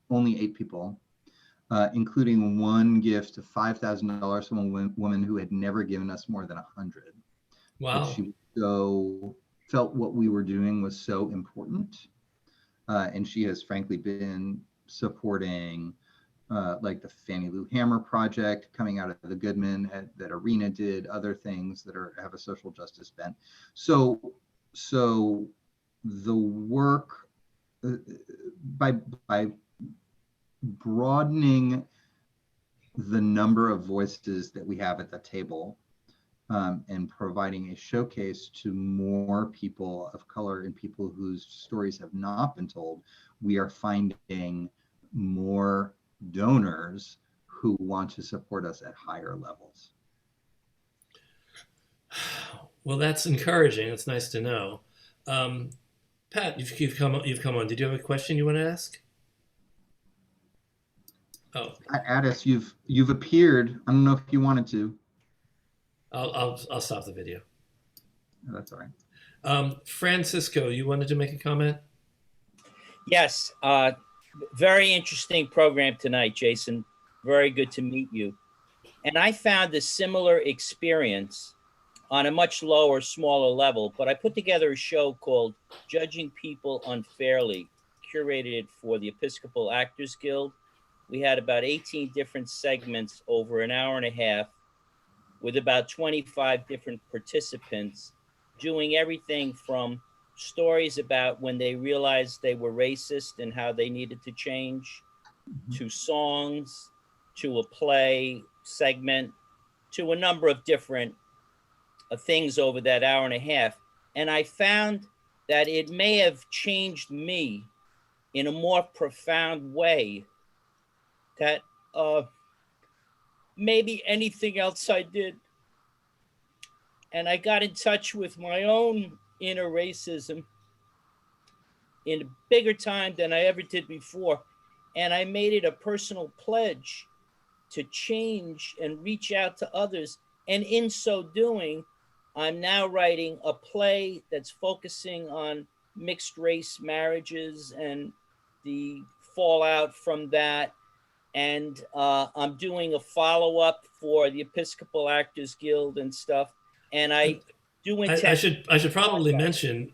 only 8 people, including one gift of $5,000 from a woman who had never given us more than 100. Wow. But she felt what we were doing was so important. And she has frankly been supporting like the Fannie Lou Hammer project coming out of the Goodman that Arena did, other things that have a social justice bent. So the work, by broadening the number of voices that we have at the table, and providing a showcase to more people of color and people whose stories have not been told, we are finding more donors who want to support us at higher levels. Well, that's encouraging. It's nice to know. Pat, you've come on. Did you have a question you want to ask? Oh, Addis, you've appeared. I don't know if you wanted to. I'll stop the video. That's all right. Francisco, you wanted to make a comment? Yes. Very interesting program tonight, Jason. Very good to meet you. And I found a similar experience on a much lower, smaller level, but I put together a show called Judging People Unfairly, curated for the Episcopal Actors Guild. We had about 18 different segments over an hour and a half with about 25 different participants doing everything from stories about when they realized they were racist and how they needed to change, to songs, to a play segment, to a number of different things over that hour and a half. And I found that it may have changed me in a more profound way that maybe anything else I did. And I got in touch with my own inner racism in a bigger time than I ever did before. And I made it a personal pledge to change and reach out to others. And in so doing, I'm now writing a play that's focusing on mixed race marriages and the fallout from that. And I'm doing a follow-up for the Episcopal Actors Guild and stuff. And I do intend. I should probably mention.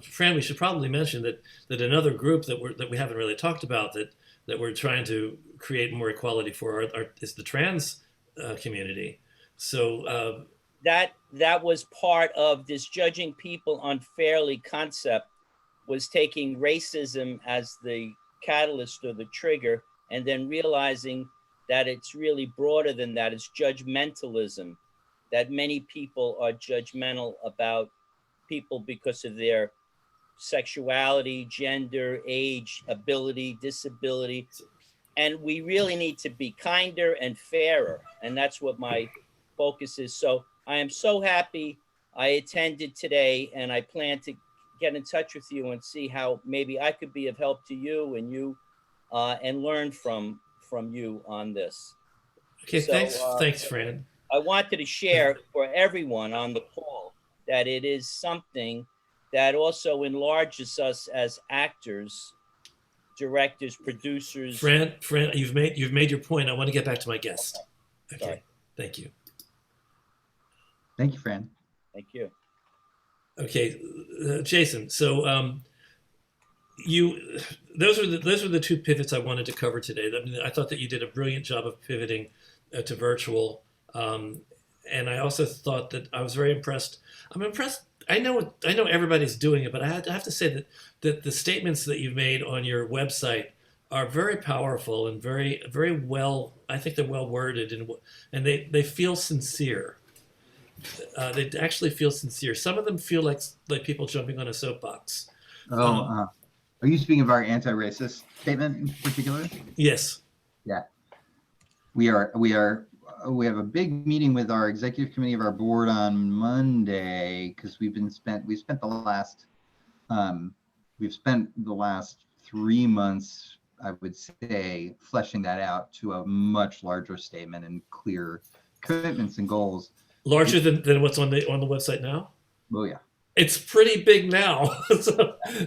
Fran, we should probably mention that another group that we haven't really talked about that we're trying to create more equality for is the trans community. So that was part of this Judging People Unfairly concept, was taking racism as the catalyst or the trigger, and then realizing that it's really broader than that. It's judgmentalism, that many people are judgmental about people because of their sexuality, gender, age, ability, disability. And we really need to be kinder and fairer. And that's what my focus is. So I am so happy I attended today, and I plan to get in touch with you and see how maybe I could be of help to you and learn from you on this. Okay, so, thanks, Fran. I wanted to share for everyone on the call that it is something that also enlarges us as actors, directors, producers. Fran, you've made your point. I want to get back to my guest. Okay, Sorry. Thank you. Thank you, Fran. Thank you. Okay, Jason. So those are the two pivots I wanted to cover today. I mean, I thought that you did a brilliant job of pivoting to virtual, and I also thought that I was very impressed. I'm impressed. I know everybody's doing it, but I have to say that the statements that you've made on your website are very powerful and very, very well. I think they're well worded and they feel sincere. They actually feel sincere. Some of them feel like people jumping on a soapbox. Are you speaking of our anti-racist statement in particular? Yes. Yeah. We have a big meeting with our executive committee of our board on Monday, because we've spent the last 3 months, I would say, fleshing that out to a much larger statement and clear commitments and goals. Larger than what's on the website now? Oh yeah. It's pretty big now.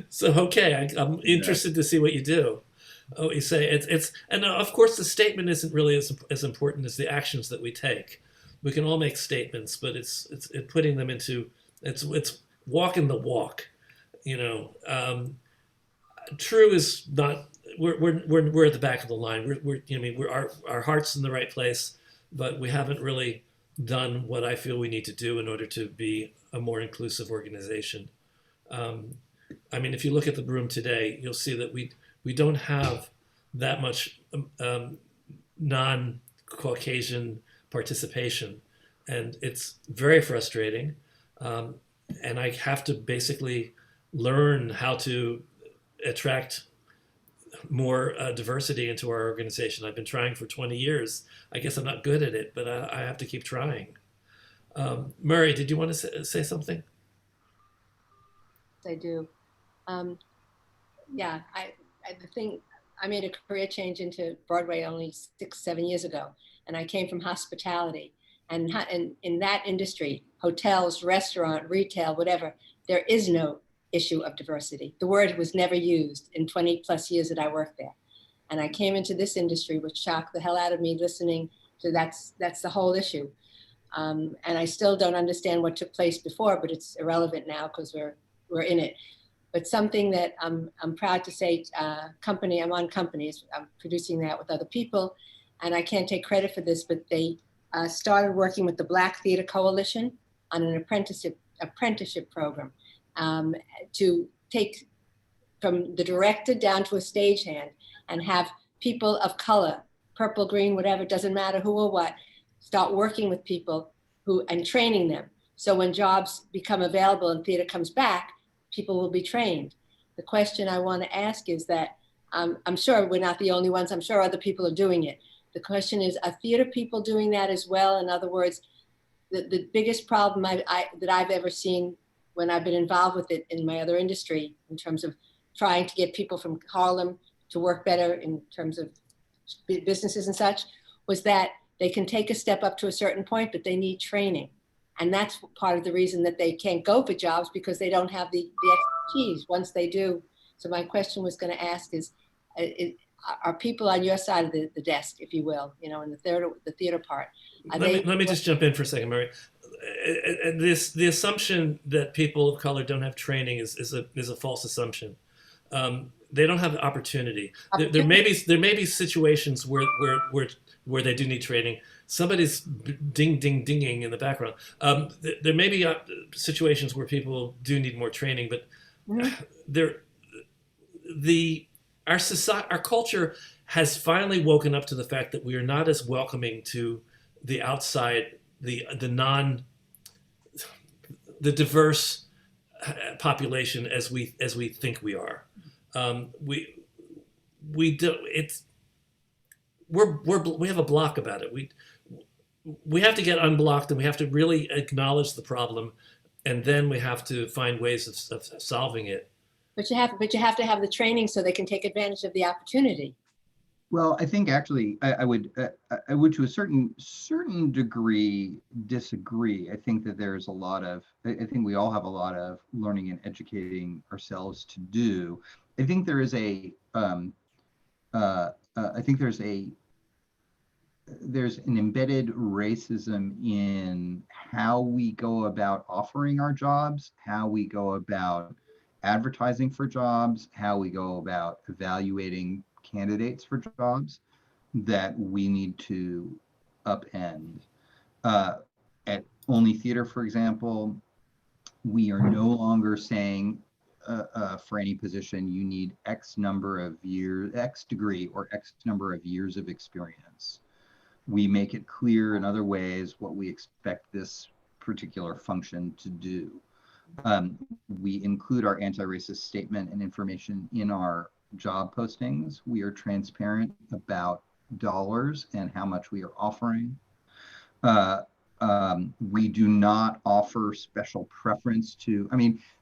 so okay, I'm interested to see what you do. Oh, you say it's and of course the statement isn't really as important as the actions that we take. We can all make statements, but it's putting them into it's walking the walk. TRU is not. We're at the back of the line. We're our heart's in the right place, but we haven't really done what I feel we need to do in order to be a more inclusive organization. I mean, if you look at the room today, you'll see that we don't have that much non-Caucasian participation, and it's very frustrating. And I have to basically learn how to attract more diversity into our organization. I've been trying for 20 years. I guess I'm not good at it, but I have to keep trying. Murray, did you want to say something? I do. Yeah, I made a career change into Broadway only 6-7 years ago, and I came from hospitality. And in that industry, hotels, restaurant, retail, whatever, there is no issue of diversity. The word was never used in 20 plus years that I worked there. And I came into this industry, which shocked the hell out of me, listening So that's the whole issue. And I still don't understand what took place before, but it's irrelevant now because we're in it. But something that I'm proud to say, I'm on Companies, I'm producing that with other people, and I can't take credit for this, but they started working with the Black Theater Coalition on an apprenticeship program to take from the director down to a stagehand and have people of color, purple, green, whatever, doesn't matter who or what, start working with people and training them. So when jobs become available and theater comes back, people will be trained. The question I want to ask is that, I'm sure we're not the only ones, I'm sure other people are doing it. The question is, are theater people doing that as well? In other words, the biggest problem that I've ever seen when I've been involved with it in my other industry, in terms of trying to get people from Harlem to work better in terms of businesses and such, was that they can take a step up to a certain point, but they need training. And that's part of the reason that they can't go for jobs, because they don't have the expertise once they do. So my question was going to ask is, are people on your side of the desk, if you will, in the theater part? Let me just jump in for a second, Mary. The assumption that people of color don't have training is a false assumption. They don't have the opportunity. There may be situations where they do need training. Somebody's dinging in the background. There may be situations where people do need more training, but our culture has finally woken up to the fact that we are not as welcoming to the outside, the diverse population as we think we are. We have a block about it. We have to get unblocked, and we have to really acknowledge the problem, and then we have to find ways of solving it. But you have to have the training so they can take advantage of the opportunity. Well, I think actually I would to a certain degree disagree. I think that there's I think we all have a lot of learning and educating ourselves to do. I think there is there's an embedded racism in how we go about offering our jobs, how we go about advertising for jobs, how we go about evaluating candidates for jobs, that we need to upend. At Olney Theatre, for example, we are no longer saying for any position you need X number of years, X degree, or X number of years of experience. We make it clear in other ways what we expect this particular function to do. We include our anti-racist statement and information in our job postings. We are transparent about dollars and how much we are offering. We do not offer special preference to,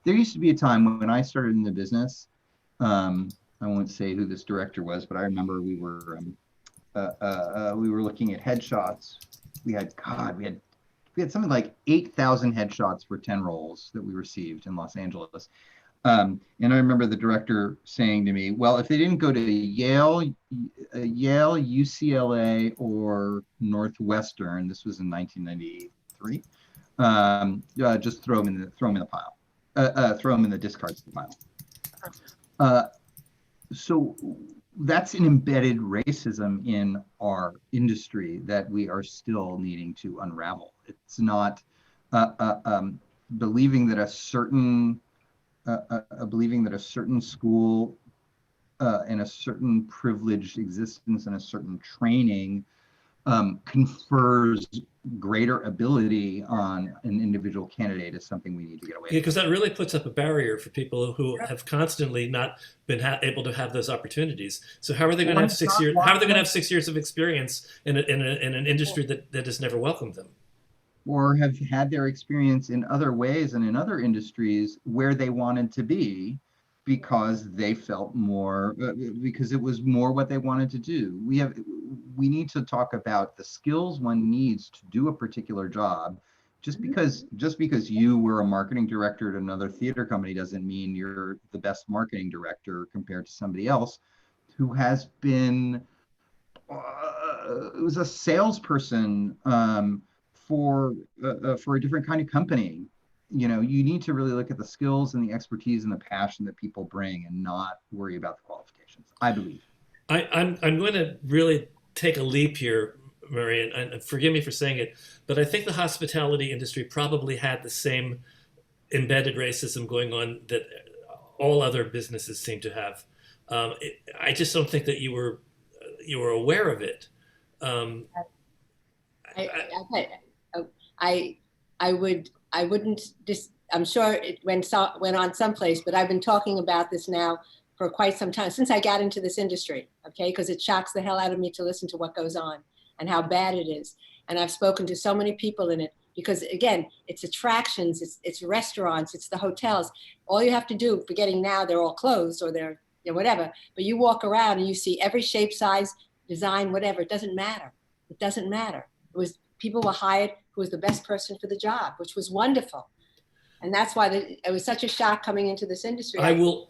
there used to be a time when I started in the business, I won't say who this director was, but I remember we were looking at headshots. We had something like 8,000 headshots for 10 roles that we received in Los Angeles. And I remember the director saying to me, well, if they didn't go to Yale, UCLA, or Northwestern, this was in 1993, just throw them in the pile, throw them in the discards pile. So that's an embedded racism in our industry that we are still needing to unravel. It's not believing that a certain school and a certain privileged existence and a certain training confers greater ability on an individual candidate is something we need to get away from. Yeah, because that really puts up a barrier for people who have constantly not been able to have those opportunities. So how are they going to have 6 years? How are they going to have 6 years of experience in an industry that has never welcomed them? Or have had their experience in other ways and in other industries where they wanted to be, because they felt more, because it was more what they wanted to do. We need to talk about the skills one needs to do a particular job. Just because you were a marketing director at another theater company doesn't mean you're the best marketing director compared to somebody else who has been was a salesperson for a different kind of company. You know, you need to really look at the skills and the expertise and the passion that people bring, and not worry about the qualifications, I believe. I'm going to really take a leap here, Murray, and forgive me for saying it, but I think the hospitality industry probably had the same embedded racism going on that all other businesses seem to have. I just don't think that you were aware of it. I wouldn't. I'm sure it went on someplace, but I've been talking about this now for quite some time, since I got into this industry. Okay, because it shocks the hell out of me to listen to what goes on and how bad it is. And I've spoken to so many people in it, because again, it's attractions, it's restaurants, it's the hotels. All you have to do, forgetting now they're all closed or they're whatever, but you walk around and you see every shape, size, design, whatever. It doesn't matter. It doesn't matter. It was people were hired who was the best person for the job, which was wonderful. And that's why it was such a shock coming into this industry. I will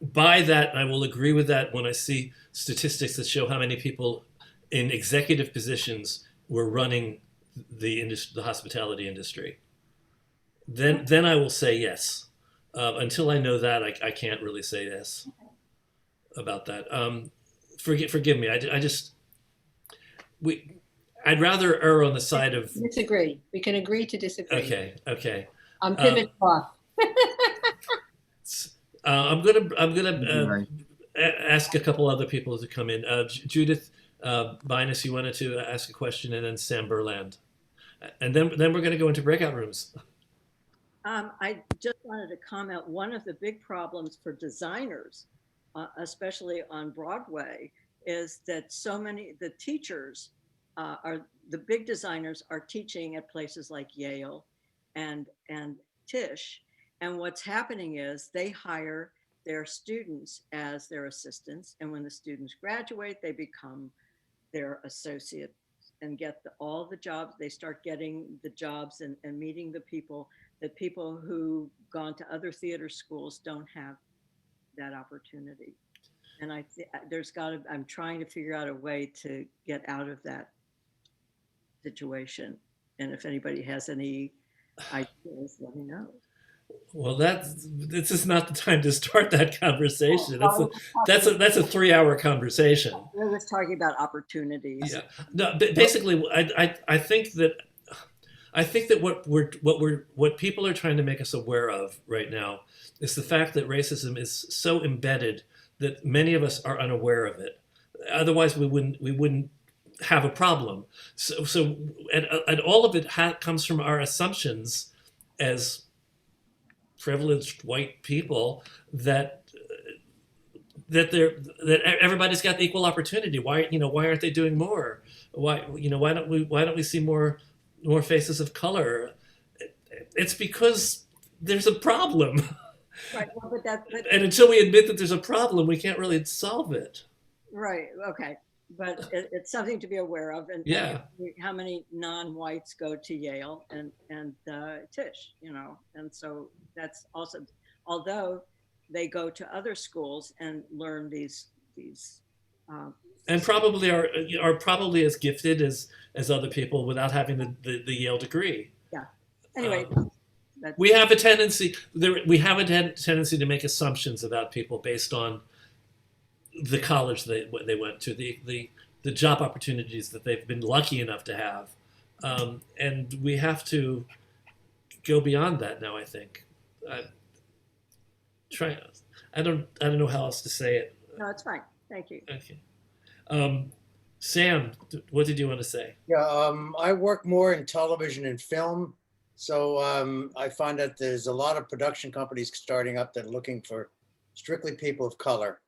buy that. I will agree with that when I see statistics that show how many people in executive positions were running the hospitality industry. Then I will say yes. Until I know that, I can't really say yes about that. Forgive me. I'd rather err on the side of disagree. We can agree to disagree. Okay. I'm pivoting off. I'm gonna ask a couple other people to come in. Judith Binus, you wanted to ask a question, and then Sam Burland, and then we're going to go into breakout rooms. I just wanted to comment. One of the big problems for designers, especially on Broadway, is that the teachers the big designers are teaching at places like Yale and Tisch. And what's happening is they hire their students as their assistants. And when the students graduate, they become their associate and get all the jobs. They start getting the jobs and meeting the people that people who've gone to other theater schools don't have that opportunity. And I'm trying to figure out a way to get out of that situation. And if anybody has any ideas, let me know. Well, this is not the time to start that conversation. That's a 3-hour conversation. We're just talking about opportunities. Yeah. No, basically, I think that what people are trying to make us aware of right now is the fact that racism is so embedded that many of us are unaware of it. Otherwise, we wouldn't have a problem. So and all of it comes from our assumptions as privileged white people that everybody's got equal opportunity. Why aren't they doing more? Why don't we see more faces of color? It's because there's a problem. Right. Well, and until we admit that there's a problem, we can't really solve it. Right. Okay. But it's something to be aware of. And yeah, how many non-whites go to Yale and Tisch, and so that's also, although they go to other schools and learn these and probably are probably as gifted as other people without having the Yale degree. Yeah. Anyway. We have a tendency to make assumptions about people based on the college they went to, the job opportunities that they've been lucky enough to have, and we have to go beyond that now. I think. I don't know how else to say it. No, it's fine. Thank you. Okay. Sam, what did you want to say? Yeah, I work more in television and film. So I find that there's a lot of production companies starting up that are looking for strictly people of color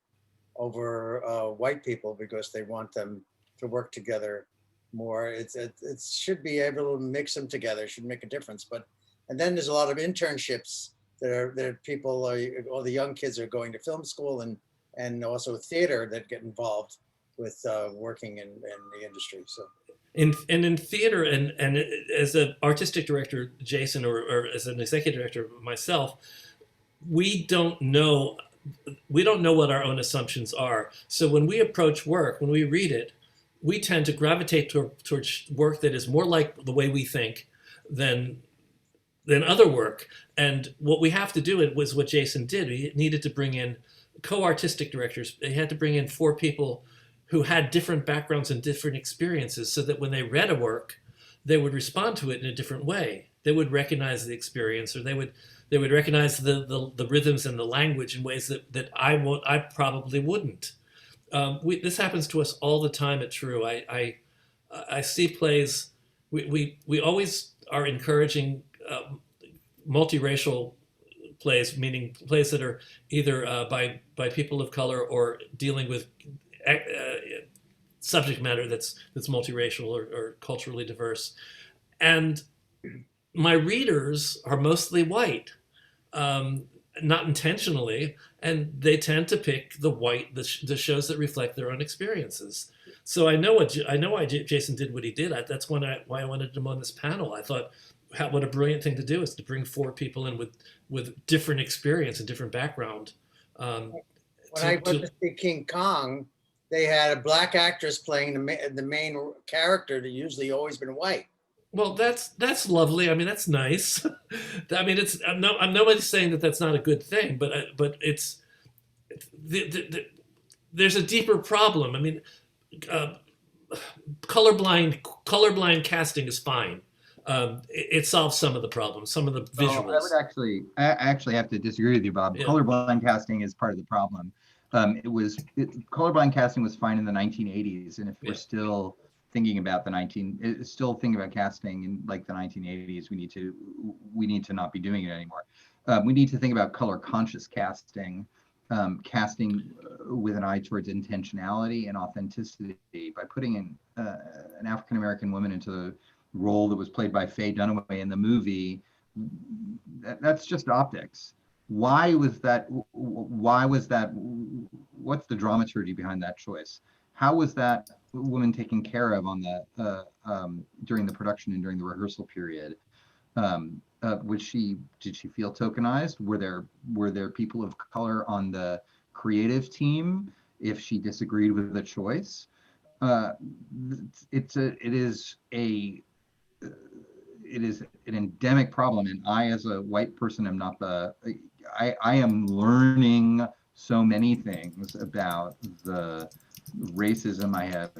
over white people because they want them to work together more. It should be able to mix them together. It should make a difference. And then there's a lot of internships that people, all the young kids are going to film school and also theater that get involved with working in the industry. So. In theater and as an artistic director, Jason, or as an executive director myself, we don't know what our own assumptions are. So when we approach work, when we read it, we tend to gravitate towards work that is more like the way we think than other work. And what we have to do, it was what Jason did. He needed to bring in co-artistic directors. They had to bring in 4 people who had different backgrounds and different experiences, so that when they read a work, they would respond to it in a different way. They would recognize the experience, or they would recognize the rhythms and the language in ways that I probably wouldn't. This happens to us all the time at TRU. I see plays. We always are encouraging multiracial plays, meaning plays that are either by people of color or dealing with subject matter that's multiracial or culturally diverse. And my readers are mostly white, not intentionally, and they tend to pick the shows that reflect their own experiences. So I know why Jason did what he did. That's why I wanted him on this panel. I thought, what a brilliant thing to do is to bring 4 people in with different experience and different background. When I went to see King Kong, they had a black actress playing the main character that usually always been white. Well, that's lovely. I mean, that's nice. I mean, I'm nobody's saying that that's not a good thing, but it's there's a deeper problem. I mean, colorblind casting is fine. It solves some of the problems, some of the visuals. I actually have to disagree with you, Bob. Yeah. Colorblind casting is part of the problem. Colorblind casting was fine in the 1980s, and if we're still thinking about casting in like the 1980s, we need to not be doing it anymore. We need to think about color conscious casting, casting with an eye towards intentionality and authenticity. By putting in an African American woman into the role that was played by Faye Dunaway in the movie, that's just optics. Why was that? What's the dramaturgy behind that choice? How was that woman taken care of on that during the production and during the rehearsal period? Did she feel tokenized? Were there people of color on the creative team if she disagreed with the choice? It is an endemic problem, and I, as a white person, am not I am learning so many things about the racism I have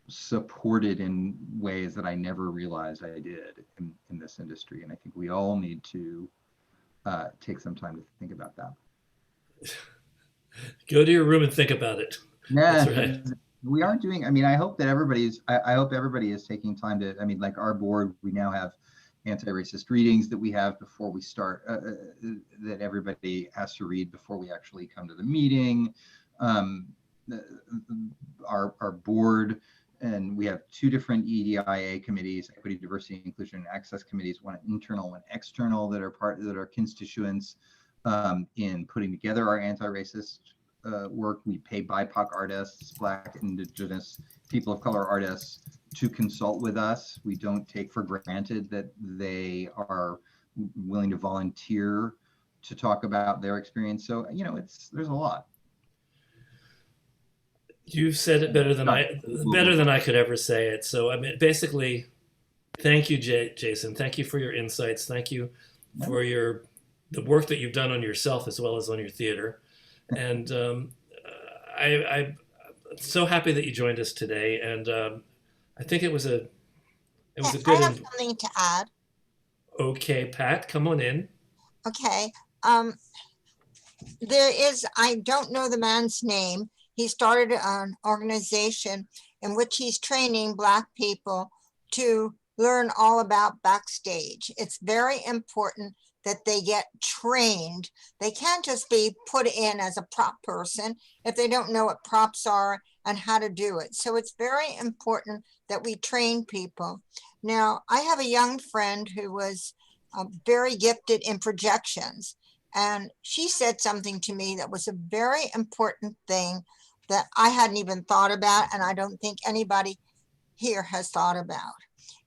supported in ways that I never realized I did in this industry. And I think we all need to take some time to think about that. Go to your room and think about it. Yeah, That's right. We aren't doing, I mean, I hope everybody is taking time to, I mean, like our board, we now have anti-racist readings that we have before we start, that everybody has to read before we actually come to the meeting. Our board, and we have 2 different EDIA committees, equity, diversity, inclusion, and access committees, one internal, one external, that are constituents in putting together our anti-racist work. We pay BIPOC artists, Black, Indigenous, people of color artists to consult with us. We don't take for granted that they are willing to volunteer to talk about their experience. So, you know, there's a lot. You've said it better than I could ever say it. So, I mean, basically, thank you, Jason. Thank you for your insights. Thank you for the work that you've done on yourself as well as on your theater. And I'm so happy that you joined us today. And I think it was a good. I have something to add. Okay, Pat, come on in. Okay. I don't know the man's name. He started an organization in which he's training Black people to learn all about backstage. It's very important that they get trained. They can't just be put in as a prop person if they don't know what props are and how to do it. So it's very important that we train people. Now, I have a young friend who was very gifted in projections, and she said something to me that was a very important thing that I hadn't even thought about, and I don't think anybody here has thought about,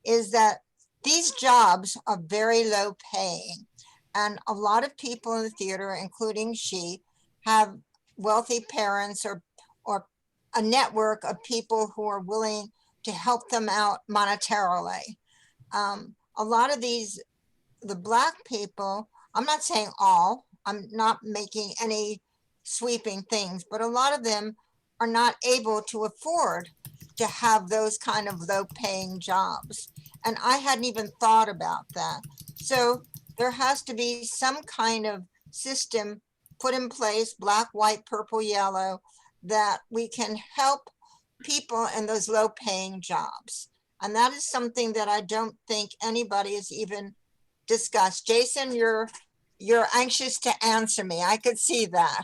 is that these jobs are very low paying. And a lot of people in the theater, including she, have wealthy parents or a network of people who are willing to help them out monetarily. A lot of the Black people, I'm not saying all, I'm not making any sweeping things, but a lot of them are not able to afford to have those kind of low paying jobs. And I hadn't even thought about that. So there has to be some kind of system put in place, black, white, purple, yellow, that we can help people in those low paying jobs. And that is something that I don't think anybody has even discussed. Jason, you're anxious to answer me. I could see that.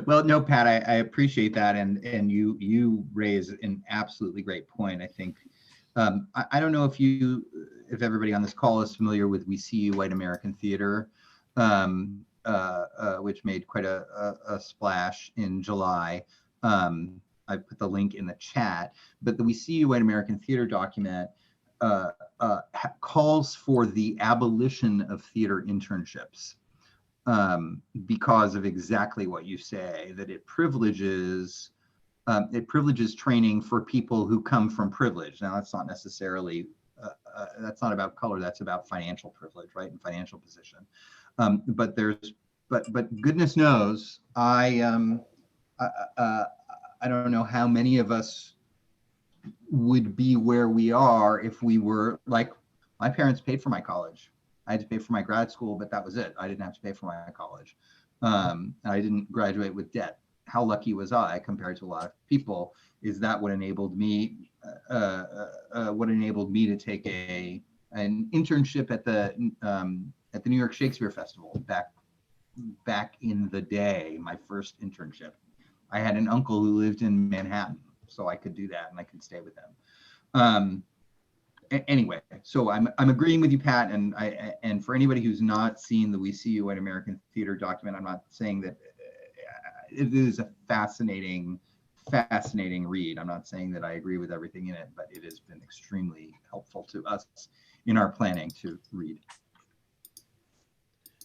Well, no, Pat, I appreciate that. And you raise an absolutely great point. I think, I don't know if everybody on this call is familiar with We See You White American Theater, which made quite a splash in July. I put the link in the chat, but the We See You White American Theater document calls for the abolition of theater internships because of exactly what you say, that it privileges training for people who come from privilege. Now, that's not necessarily, that's not about color, that's about financial privilege, right, and financial position. But goodness knows, I don't know how many of us would be where we are if we were like, my parents paid for my college. I had to pay for my grad school, but that was it. I didn't have to pay for my college. I didn't graduate with debt. How lucky was I compared to a lot of people? Is that what enabled me? What enabled me to take an internship at the New York Shakespeare Festival back in the day, my first internship. I had an uncle who lived in Manhattan, so I could do that and I could stay with him. Anyway, so I'm agreeing with you, Pat, and for anybody who's not seen the We See You White American Theater document, I'm not saying that it is a fascinating read. I'm not saying that I agree with everything in it, but it has been extremely helpful to us in our planning to read.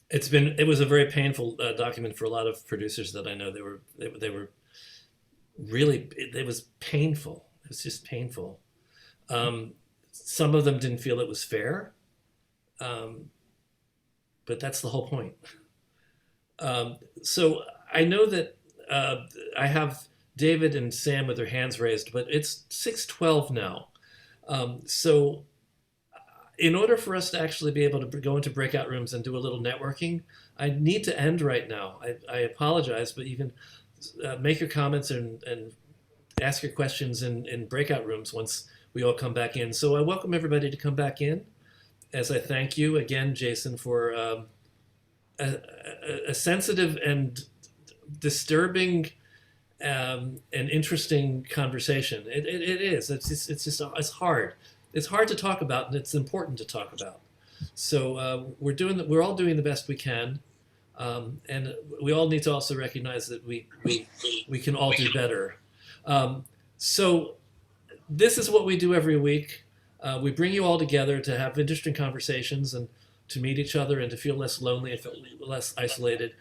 It was a very painful document for a lot of producers that I know. They were really, it was painful. It was just painful. Some of them didn't feel it was fair, but that's the whole point. So I know that I have David and Sam with their hands raised, but it's 6:12 now. So in order for us to actually be able to go into breakout rooms and do a little networking, I need to end right now. I apologize, but you can make your comments and ask your questions in breakout rooms once we all come back in. So I welcome everybody to come back in, as I thank you again, Jason, for a sensitive and disturbing and interesting conversation. It is. It's hard. It's hard to talk about, and it's important to talk about. So we're all doing the best we can, and we all need to also recognize that we can all do better. So this is what we do every week. We bring you all together to have interesting conversations and to meet each other and to feel less lonely and feel less isolated.